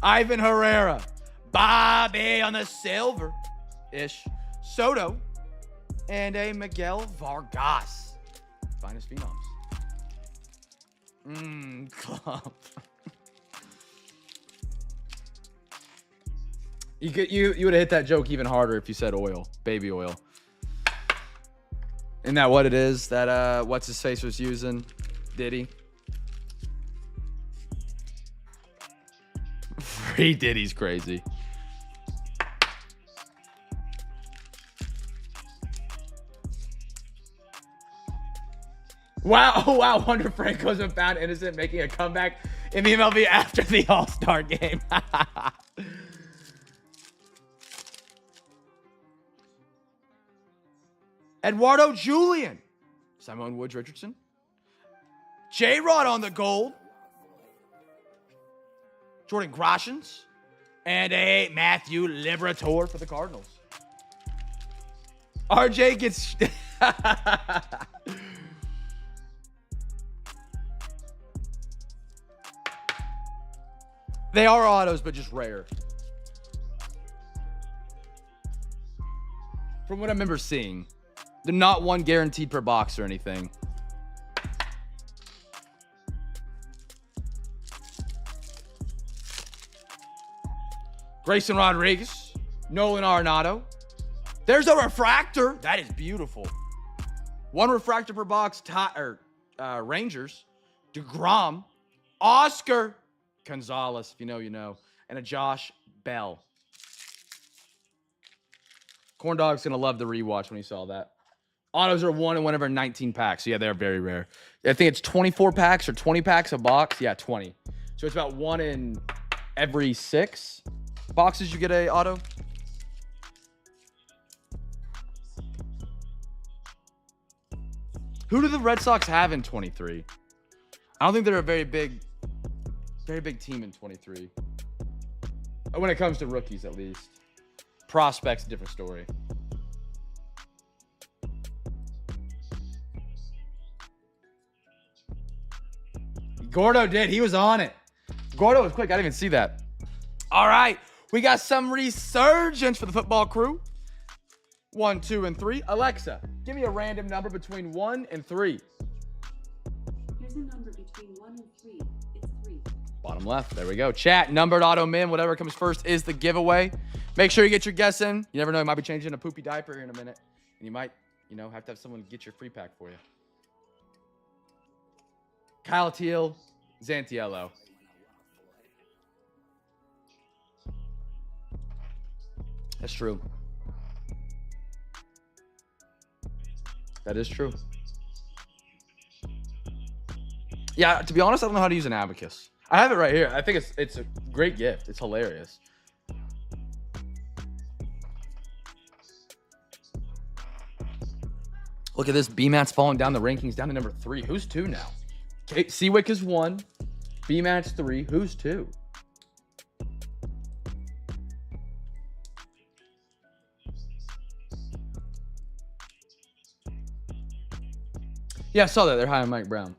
Ivan Herrera. Bobby on the silver-ish. Soto. And a Miguel Vargas. Finest phenoms. Clump. You would have hit that joke even harder if you said oil. Baby oil. Isn't that what it is that what's his face was using? Diddy. Free Diddy's crazy. Wow, oh wow, Wonder Franco's been found innocent making a comeback in the MLB after the All-Star game. Eduardo Julian. Simon Woods Richardson. J-Rod on the gold. Jordan Groshans. And a Matthew Liberatore for the Cardinals. RJ gets... They are autos, but just rare. From what I remember seeing. They're not one guaranteed per box or anything. Grayson Rodriguez. Nolan Arenado. There's a refractor. That is beautiful. One refractor per box. Rangers. DeGrom. Oscar Gonzalez, if you know, you know. And a Josh Bell. Corn Dog's going to love the rewatch when he saw that. Autos are 1 in 1 of our 19 packs. So yeah, they're very rare. I think it's 24 packs or 20 packs a box. Yeah, 20. So it's about 1 in every 6 boxes you get a auto. Who do the Red Sox have in 23? I don't think they're a very big team in 23. When it comes to rookies, at least. Prospects, different story. Gordo did. He was on it. Gordo was quick. I didn't even see that. All right. We got some resurgence for the football crew. 1, 2, and 3. Alexa, give me a random number between 1 and 3. Here's a number between 1 and 3. It's 3. Bottom left. There we go. Chat, numbered auto min. Whatever comes first is the giveaway. Make sure you get your guess in. You never know. You might be changing a poopy diaper here in a minute. And you might, have to have someone get your free pack for you. Kyle Teal, Zantiello. That's true. That is true. Yeah, to be honest, I don't know how to use an abacus. I have it right here. I think it's a great gift. It's hilarious. Look at this. B-Mat's falling down the rankings down to number 3. Who's 2 now? Seawick is 1. B-Mat's 3. Who's 2? Yeah, I saw that. They're high on Mike Brown.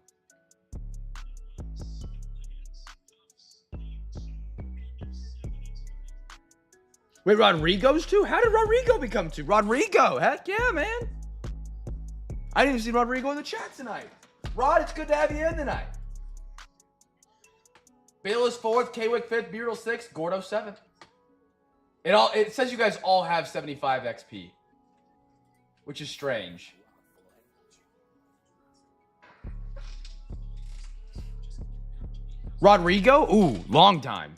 Wait, Rodrigo's 2? How did Rodrigo become 2? Rodrigo! Heck yeah, man. I didn't even see Rodrigo in the chat tonight. Rod, it's good to have you in tonight. Bayless 4th, K-Wick 5th, Beardle 6th, Gordo 7th. It says you guys all have 75 XP, which is strange. Rodrigo? Ooh, long time.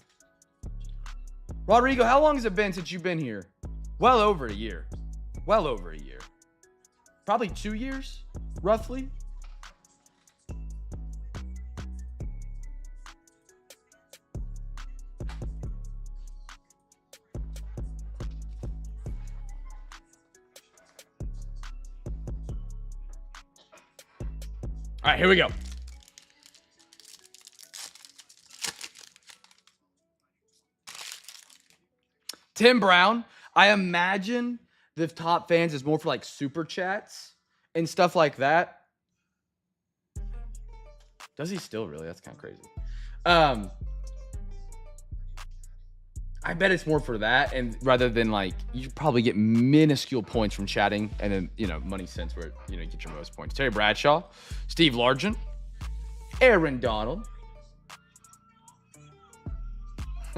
Rodrigo, how long has it been since you've been here? Well over a year. Well over a year. Probably 2 years, roughly. All right, here we go. Tim Brown. I imagine the top fans is more for like super chats and stuff like that. Does he still really? That's kind of crazy. I bet it's more for that, and rather than like you probably get minuscule points from chatting, and then money cents where you get your most points. Terry Bradshaw, Steve Largent, Aaron Donald.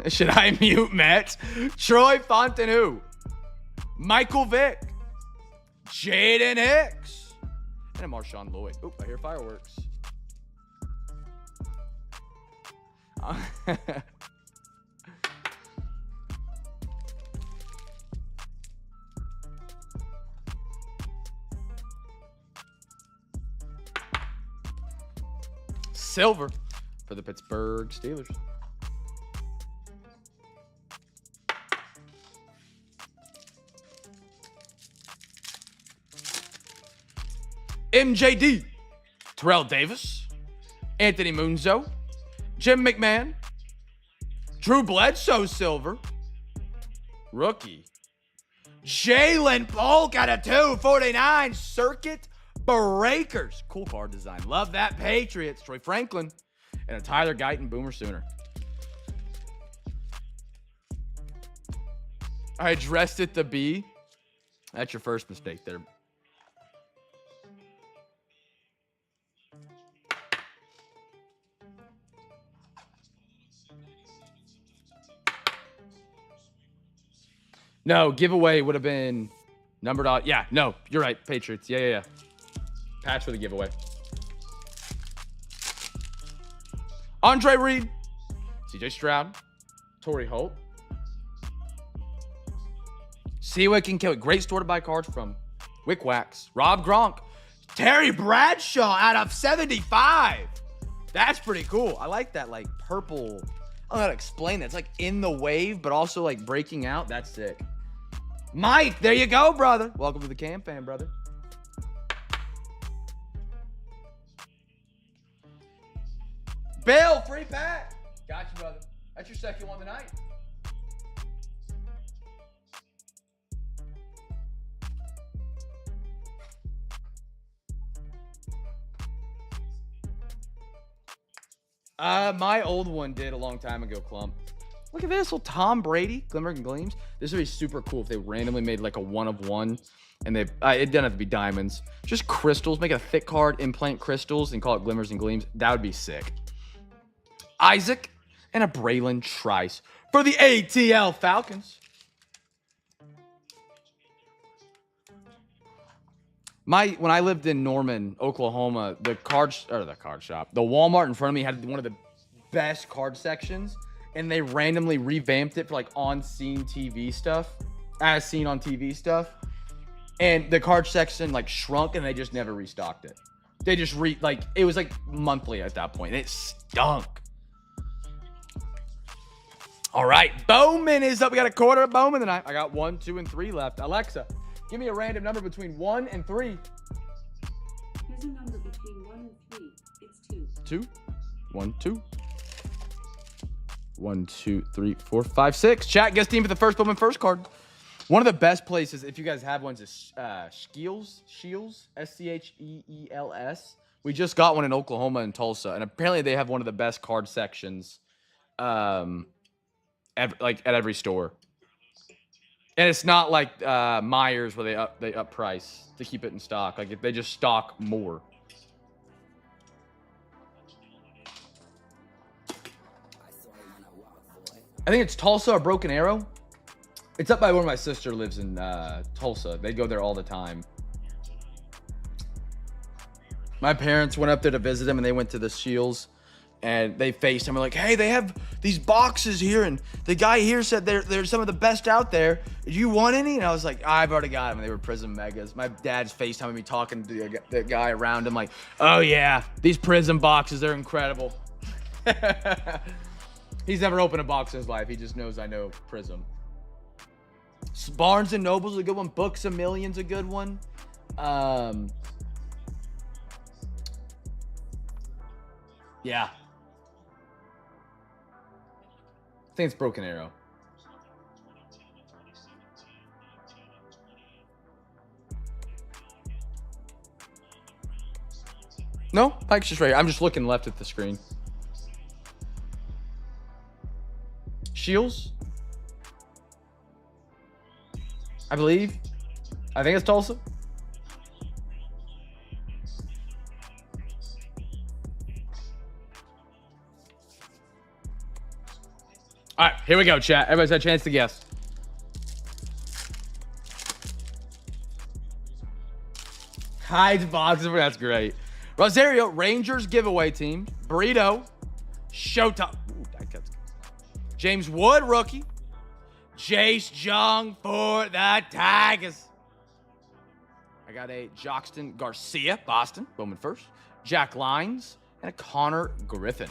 Should I mute Mets? Troy Fontenot, Michael Vick, Jaden Hicks, and a Marshawn Lloyd. Oh, I hear fireworks. Silver for the Pittsburgh Steelers. MJD, Terrell Davis, Anthony Munzo, Jim McMahon, Drew Bledsoe silver, rookie, Jalen Polk out of 249, circuit breakers. Cool card design. Love that. Patriots, Troy Franklin, and a Tyler Guyton Boomer Sooner. I addressed it to B. That's your first mistake there. No, giveaway would have been numbered out. Yeah, no, you're right. Patriots. Yeah. Patch for the giveaway. Andre Reed, CJ Stroud, Torrey Holt, Seawick and Kelly. Great store to buy cards from. Wick Wax, Rob Gronk, Terry Bradshaw out of 75. That's pretty cool. I like that like purple. I don't know how to explain that. It's like in the wave, but also like breaking out. That's sick. Mike, there you go, brother. Welcome to the CamFam, brother. Bill, free pack. Got you, brother. That's your second one tonight. My old one did a long time ago, Clump. Look at this little Tom Brady, Glimmer and Gleams. This would be super cool if they randomly made like a one of one, and it doesn't have to be diamonds, just crystals. Make a thick card, implant crystals, and call it Glimmers and Gleams. That would be sick. Isaac and a Braylon Trice for the ATL Falcons. When I lived in Norman, Oklahoma, the Walmart in front of me had one of the best card sections, and they randomly revamped it for like on-scene TV stuff, as seen on TV stuff. And the card section like shrunk, and they just never restocked it. They just it was like monthly at that point. It stunk. All right, Bowman is up. We got a quarter of Bowman tonight. I got 1, 2, and 3 left. Alexa, give me a random number between 1 and 3. Here's a number between 1 and 3. It's 2. 2. 1, 2. 1, 2, 3, 4, 5, 6. Chat, guess team for the first Bowman first card. One of the best places, if you guys have ones, is Scheels, Scheels. We just got one in Oklahoma and Tulsa, and apparently they have one of the best card sections, at every store. And it's not like Myers where they up price to keep it in stock. Like they just stock more. I think it's Tulsa or Broken Arrow. It's up by where my sister lives in Tulsa. They go there all the time. My parents went up there to visit them, and they went to the Shields, and they FaceTime. We're like, hey, they have these boxes here, and the guy here said they're some of the best out there. Do you want any? And I was like, I've already got them. And they were Prism Megas. My dad's FaceTiming me, talking to the guy around him, like, oh yeah, these Prism boxes, they're incredible. He's never opened a box in his life. He just knows I know Prism. Barnes & Noble's a good one. Books A Million's a good one. Yeah. I think it's Broken Arrow. No, Pike's just right here. I'm just looking left at the screen. Shields, I believe. I think it's Tulsa. All right, here we go, chat. Everybody's had a chance to guess. Hides boxes. That's great. Rosario, Rangers giveaway team. Burrito, Showtime. Ooh, that cuts. James Wood, rookie. Jace Jung for the Tigers. I got a Joxton Garcia, Boston, Bowman first. Jack Lyons, and a Connor Griffin.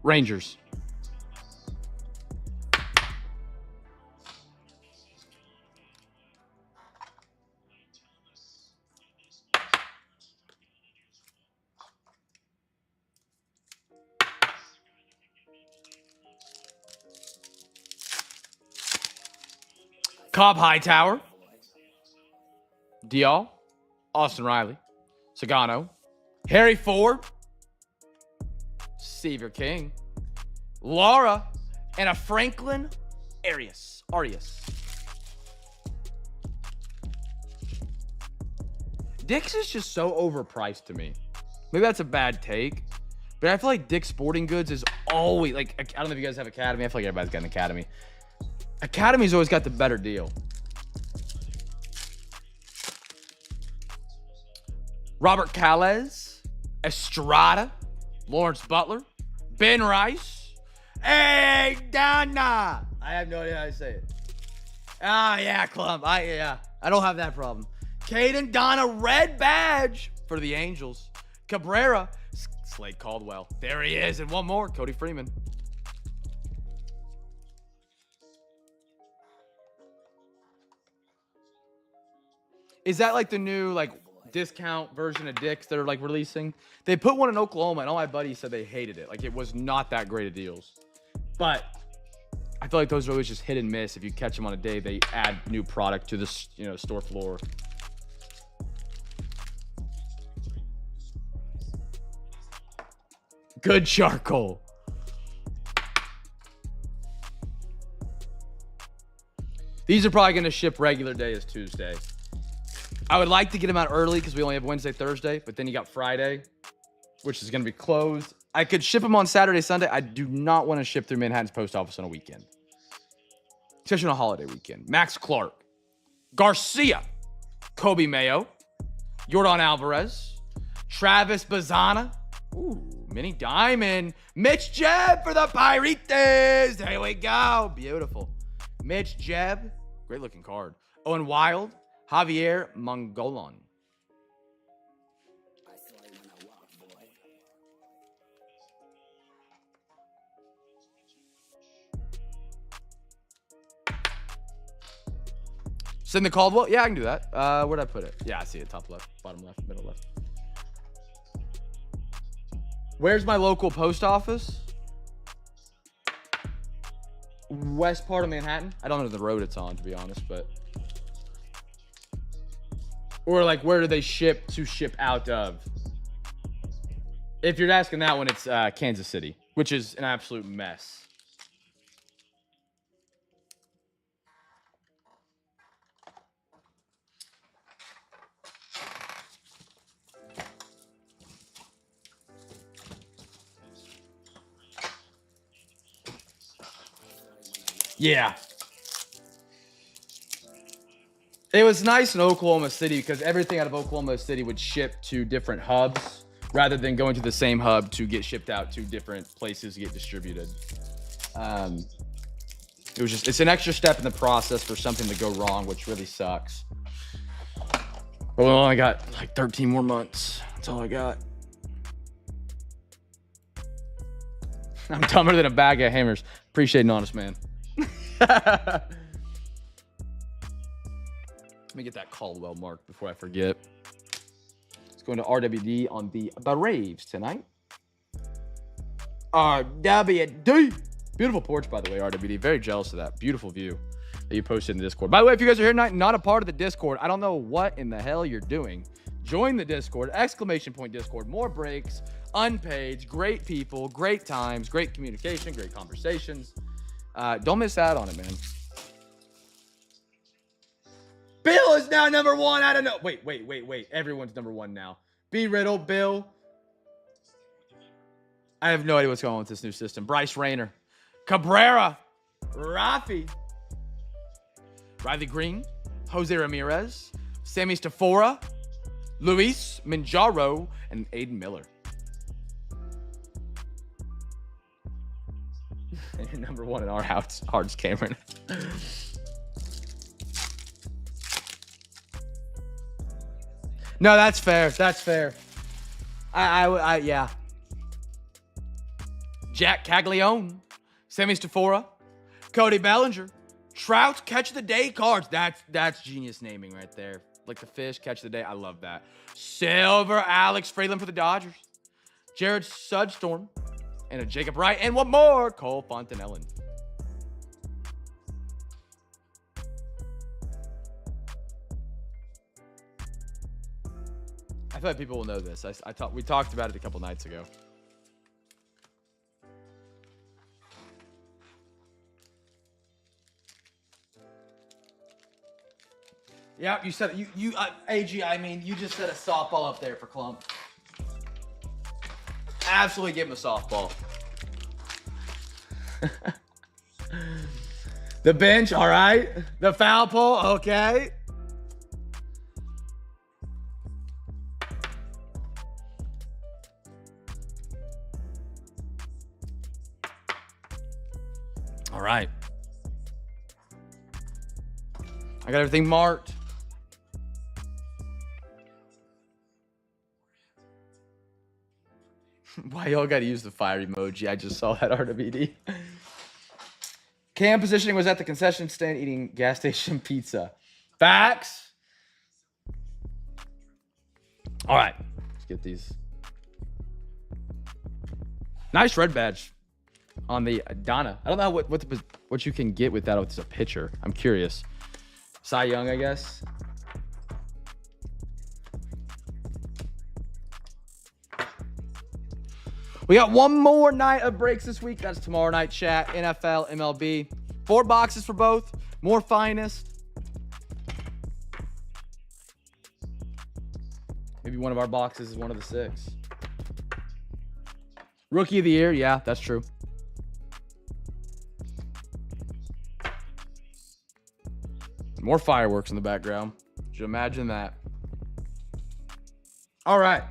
Rangers. Cobb Hightower. Dial. Austin Riley. Sagano. Harry Ford. Seaver King. Laura. And a Franklin Arias. Dick's is just so overpriced to me. Maybe that's a bad take. But I feel like Dick's Sporting Goods is always, like, I don't know if you guys have Academy. I feel like everybody's got an Academy. Academy's always got the better deal. Robert Calles, Estrada, Lawrence Butler, Ben Rice. Hey, Donna. I have no idea how to say it. Ah, yeah, Clump. I don't have that problem. Caden Donna, red badge for the Angels. Cabrera, Slade Caldwell. There he is. And one more, Cody Freeman. Is that like the new like discount version of Dick's they're like releasing? They put one in Oklahoma and all my buddies said they hated it. Like it was not that great of deals. But I feel like those are always just hit and miss. If you catch them on a day, they add new product to the store floor. Good charcoal. These are probably going to ship regular day as Tuesday. I would like to get them out early because we only have Wednesday, Thursday, but then you got Friday, which is going to be closed. I could ship them on Saturday, Sunday. I do not want to ship through Manhattan's post office on a weekend, especially on a holiday weekend. Max Clark, Garcia, Kobe Mayo, Yordan Alvarez, Travis Bazana, ooh, mini diamond, Mitch Jeb for the Pirates. There we go. Beautiful. Mitch Jeb, great looking card. Owen Wild, Javier Mongolon. Send the Caldwell? Yeah, I can do that. Where'd I put it? Yeah, I see it. Top left, bottom left, middle left. Where's my local post office? West part of Manhattan. I don't know the road it's on, to be honest, but. Or like, where do they ship out of? If you're asking that one, it's Kansas City, which is an absolute mess. Yeah. It was nice in Oklahoma City because everything out of Oklahoma City would ship to different hubs rather than going to the same hub to get shipped out to different places to get distributed. It's an extra step in the process for something to go wrong, which really sucks. But we only got like 13 more months. That's all I got. I'm dumber than a bag of hammers. Appreciate an honest man. Let me get that Caldwell mark before I forget. Let's go into RWD on the Braves tonight. RWD. Beautiful porch, by the way, RWD. Very jealous of that. Beautiful view that you posted in the Discord. By the way, if you guys are here tonight, not a part of the Discord, I don't know what in the hell you're doing. Join the Discord, ! Discord, more breaks, unpaid, great people, great times, great communication, great conversations. Don't miss out on it, man. Bill is now number 1. I don't know. Wait. Everyone's number 1 now. B. Riddle, Bill. I have no idea what's going on with this new system. Bryce Rayner, Cabrera, Rafi, Riley Green, Jose Ramirez, Sammy Stafora, Luis Minjaro, and Aiden Miller. And you're number 1 in our house, Hearts Cameron. No, that's fair. That's fair. Yeah. Jack Caglione, Sammy Stafora, Cody Bellinger, Trout Catch of the Day cards. That's genius naming right there. Like the fish catch of the day. I love that. Silver Alex Freeland for the Dodgers, Jared Sudstorm, and a Jacob Wright, and one more, Cole Fontanellen. I feel like people will know this. We talked about it a couple nights ago. Yeah, you said AG. I mean, you just set a softball up there for Clump. Absolutely, give him a softball. The bench, all right. The foul pole, okay. All right. I got everything marked. Why y'all got to use the fire emoji? I just saw that RWD. Cam positioning was at the concession stand eating gas station pizza. Facts. All right. Let's get these. Nice red badge on the Donna. I don't know what you can get with that. It's a pitcher. I'm curious. Cy Young, I guess. We got one more night of breaks this week. That's tomorrow night, chat. NFL, MLB. 4 boxes for both. More finest. Maybe one of our boxes is one of the 6. Rookie of the year. Yeah, that's true. More fireworks in the background. Could you imagine that? All right.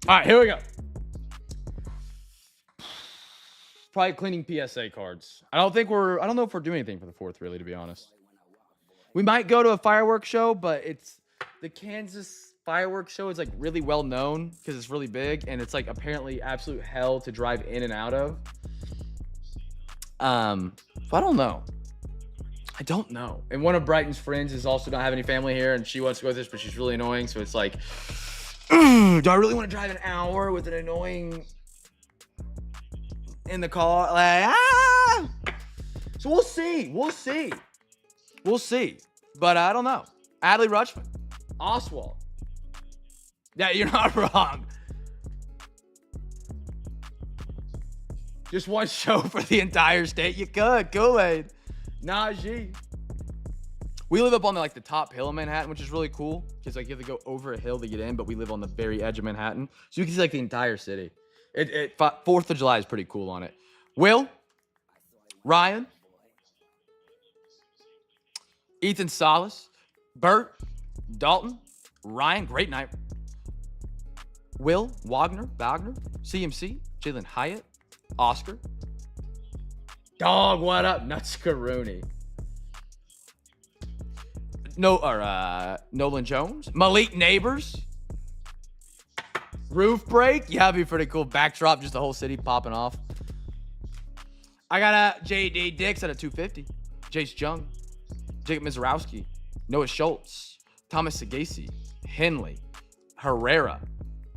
All right, here we go. Probably cleaning PSA cards. I don't know if we're doing anything for the 4th, really, to be honest. We might go to a fireworks show, but it's the Kansas fireworks show is like really well known because it's really big and it's like apparently absolute hell to drive in and out of. So I don't know. And one of Brighton's friends is also not having any family here and she wants to go with this, but she's really annoying. So it's like, do I really want to drive an hour with an annoying in the car? Like, So we'll see. But I don't know. Adley Rutschman. Oswald. Yeah, you're not wrong. Just one show for the entire state. You could. Kool-Aid. Najee. We live up on the top hill of Manhattan, which is really cool because you have to go over a hill to get in, but we live on the very edge of Manhattan, so you can see the entire city. 4th of July is pretty cool on it. Will, Ryan, Ethan Salas, Bert, Dalton, Ryan, great night. Will, Wagner, CMC, Jalen Hyatt, Oscar. Dog, what up? Nuts Rooney. Nolan Jones. Malik Neighbors. Roof break. Yeah, that'd be pretty cool. Backdrop, just the whole city popping off. I got a J.D. Dix at a 250. Jace Jung. Jacob Mizarowski. Noah Schultz. Thomas Sagasi. Henley. Herrera.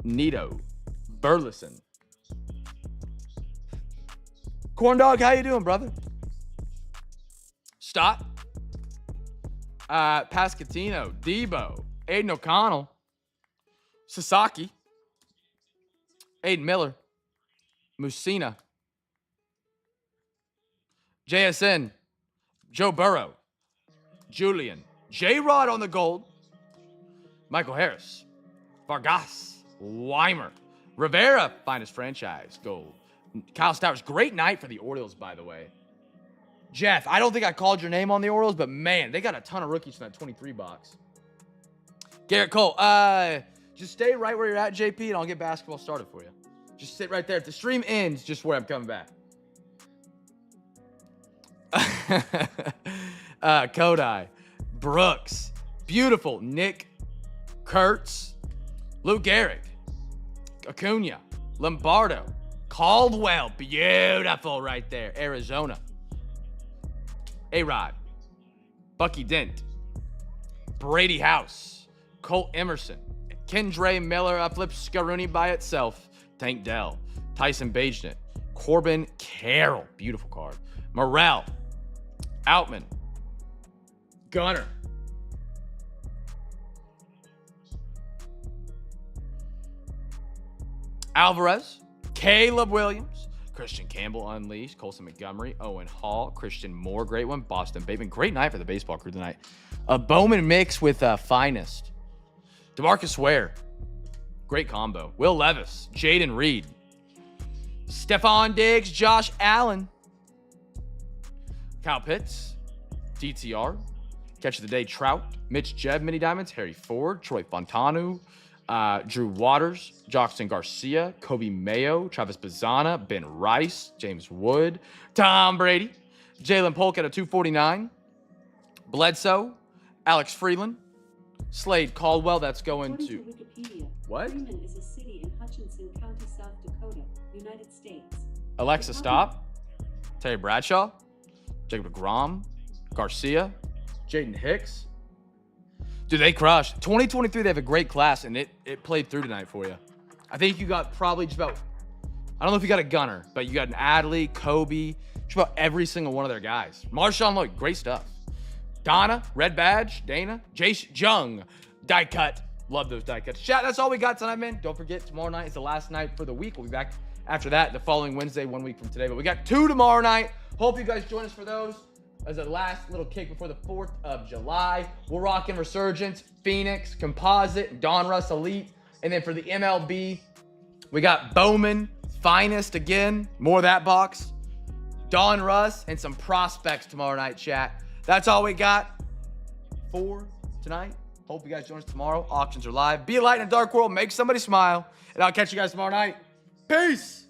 Nito. Burleson. Corn Dog, how you doing, brother? Stott. Pascatino. Debo. Aiden O'Connell. Sasaki. Aiden Miller. Musina. JSN. Joe Burrow. Julian. J-Rod on the gold. Michael Harris. Vargas. Weimer. Rivera, finest franchise, gold. Kyle Stowers, great night for the Orioles, by the way. Jeff, I don't think I called your name on the Orioles, but man, they got a ton of rookies in that 23 box. Garrett Cole, just stay right where you're at, JP, and I'll get basketball started for you. Just sit right there. If the stream ends, just where I'm coming back. Kodai. Brooks. Beautiful. Nick Kurtz. Lou Gehrig. Acuna. Lombardo. Caldwell. Beautiful right there. Arizona. A-Rod. Bucky Dent. Brady House. Colt Emerson. Kendra Miller. Flip Scaruni by itself. Tank Dell. Tyson Bagenet. Corbin Carroll. Beautiful card. Morrell. Outman. Gunner. Alvarez. Caleb Williams. Christian Campbell unleashed. Colson Montgomery. Owen Hall. Christian Moore. Great one. Boston Bateman. Great night for the baseball crew tonight. A Bowman mix with Finest. DeMarcus Ware. Great combo. Will Levis. Jaden Reed. Stephon Diggs. Josh Allen. Kyle Pitts. DTR. Catch of the day, Trout. Mitch Jebb, Mini Diamonds. Harry Ford. Troy Fontanu. Drew Waters. Joxton Garcia. Kobe Mayo. Travis Bazana. Ben Rice. James Wood. Tom Brady. Jalen Polk at a 249. Bledsoe. Alex Freeland. Slade Caldwell. That's going According to... to Wikipedia, What? Freeman is a city in Hutchinson County, South Dakota, United States. Alexa, stop. Terry Bradshaw. Jacob DeGrom. Garcia. Jaden Hicks. Dude, they crushed. 2023, they have a great class, and it played through tonight for you. I think you got probably just about, I don't know if you got a gunner, but you got an Adley, Kobe, just about every single one of their guys. Marshawn Lloyd, great stuff. Donna, Red Badge, Dana, Jace Jung, die cut. Love those die cuts. Chat, that's all we got tonight, man. Don't forget, tomorrow night is the last night for the week. We'll be back after that the following Wednesday, 1 week from today. But we got 2 tomorrow night. Hope you guys join us for those. As a last little kick before the 4th of July. We're rocking Resurgence, Phoenix, Composite, Donruss Elite. And then for the MLB, we got Bowman, Finest again. More of that box. Donruss, and some prospects tomorrow night, chat. That's all we got for tonight. Hope you guys join us tomorrow. Auctions are live. Be a light in a dark world. Make somebody smile. And I'll catch you guys tomorrow night. Peace.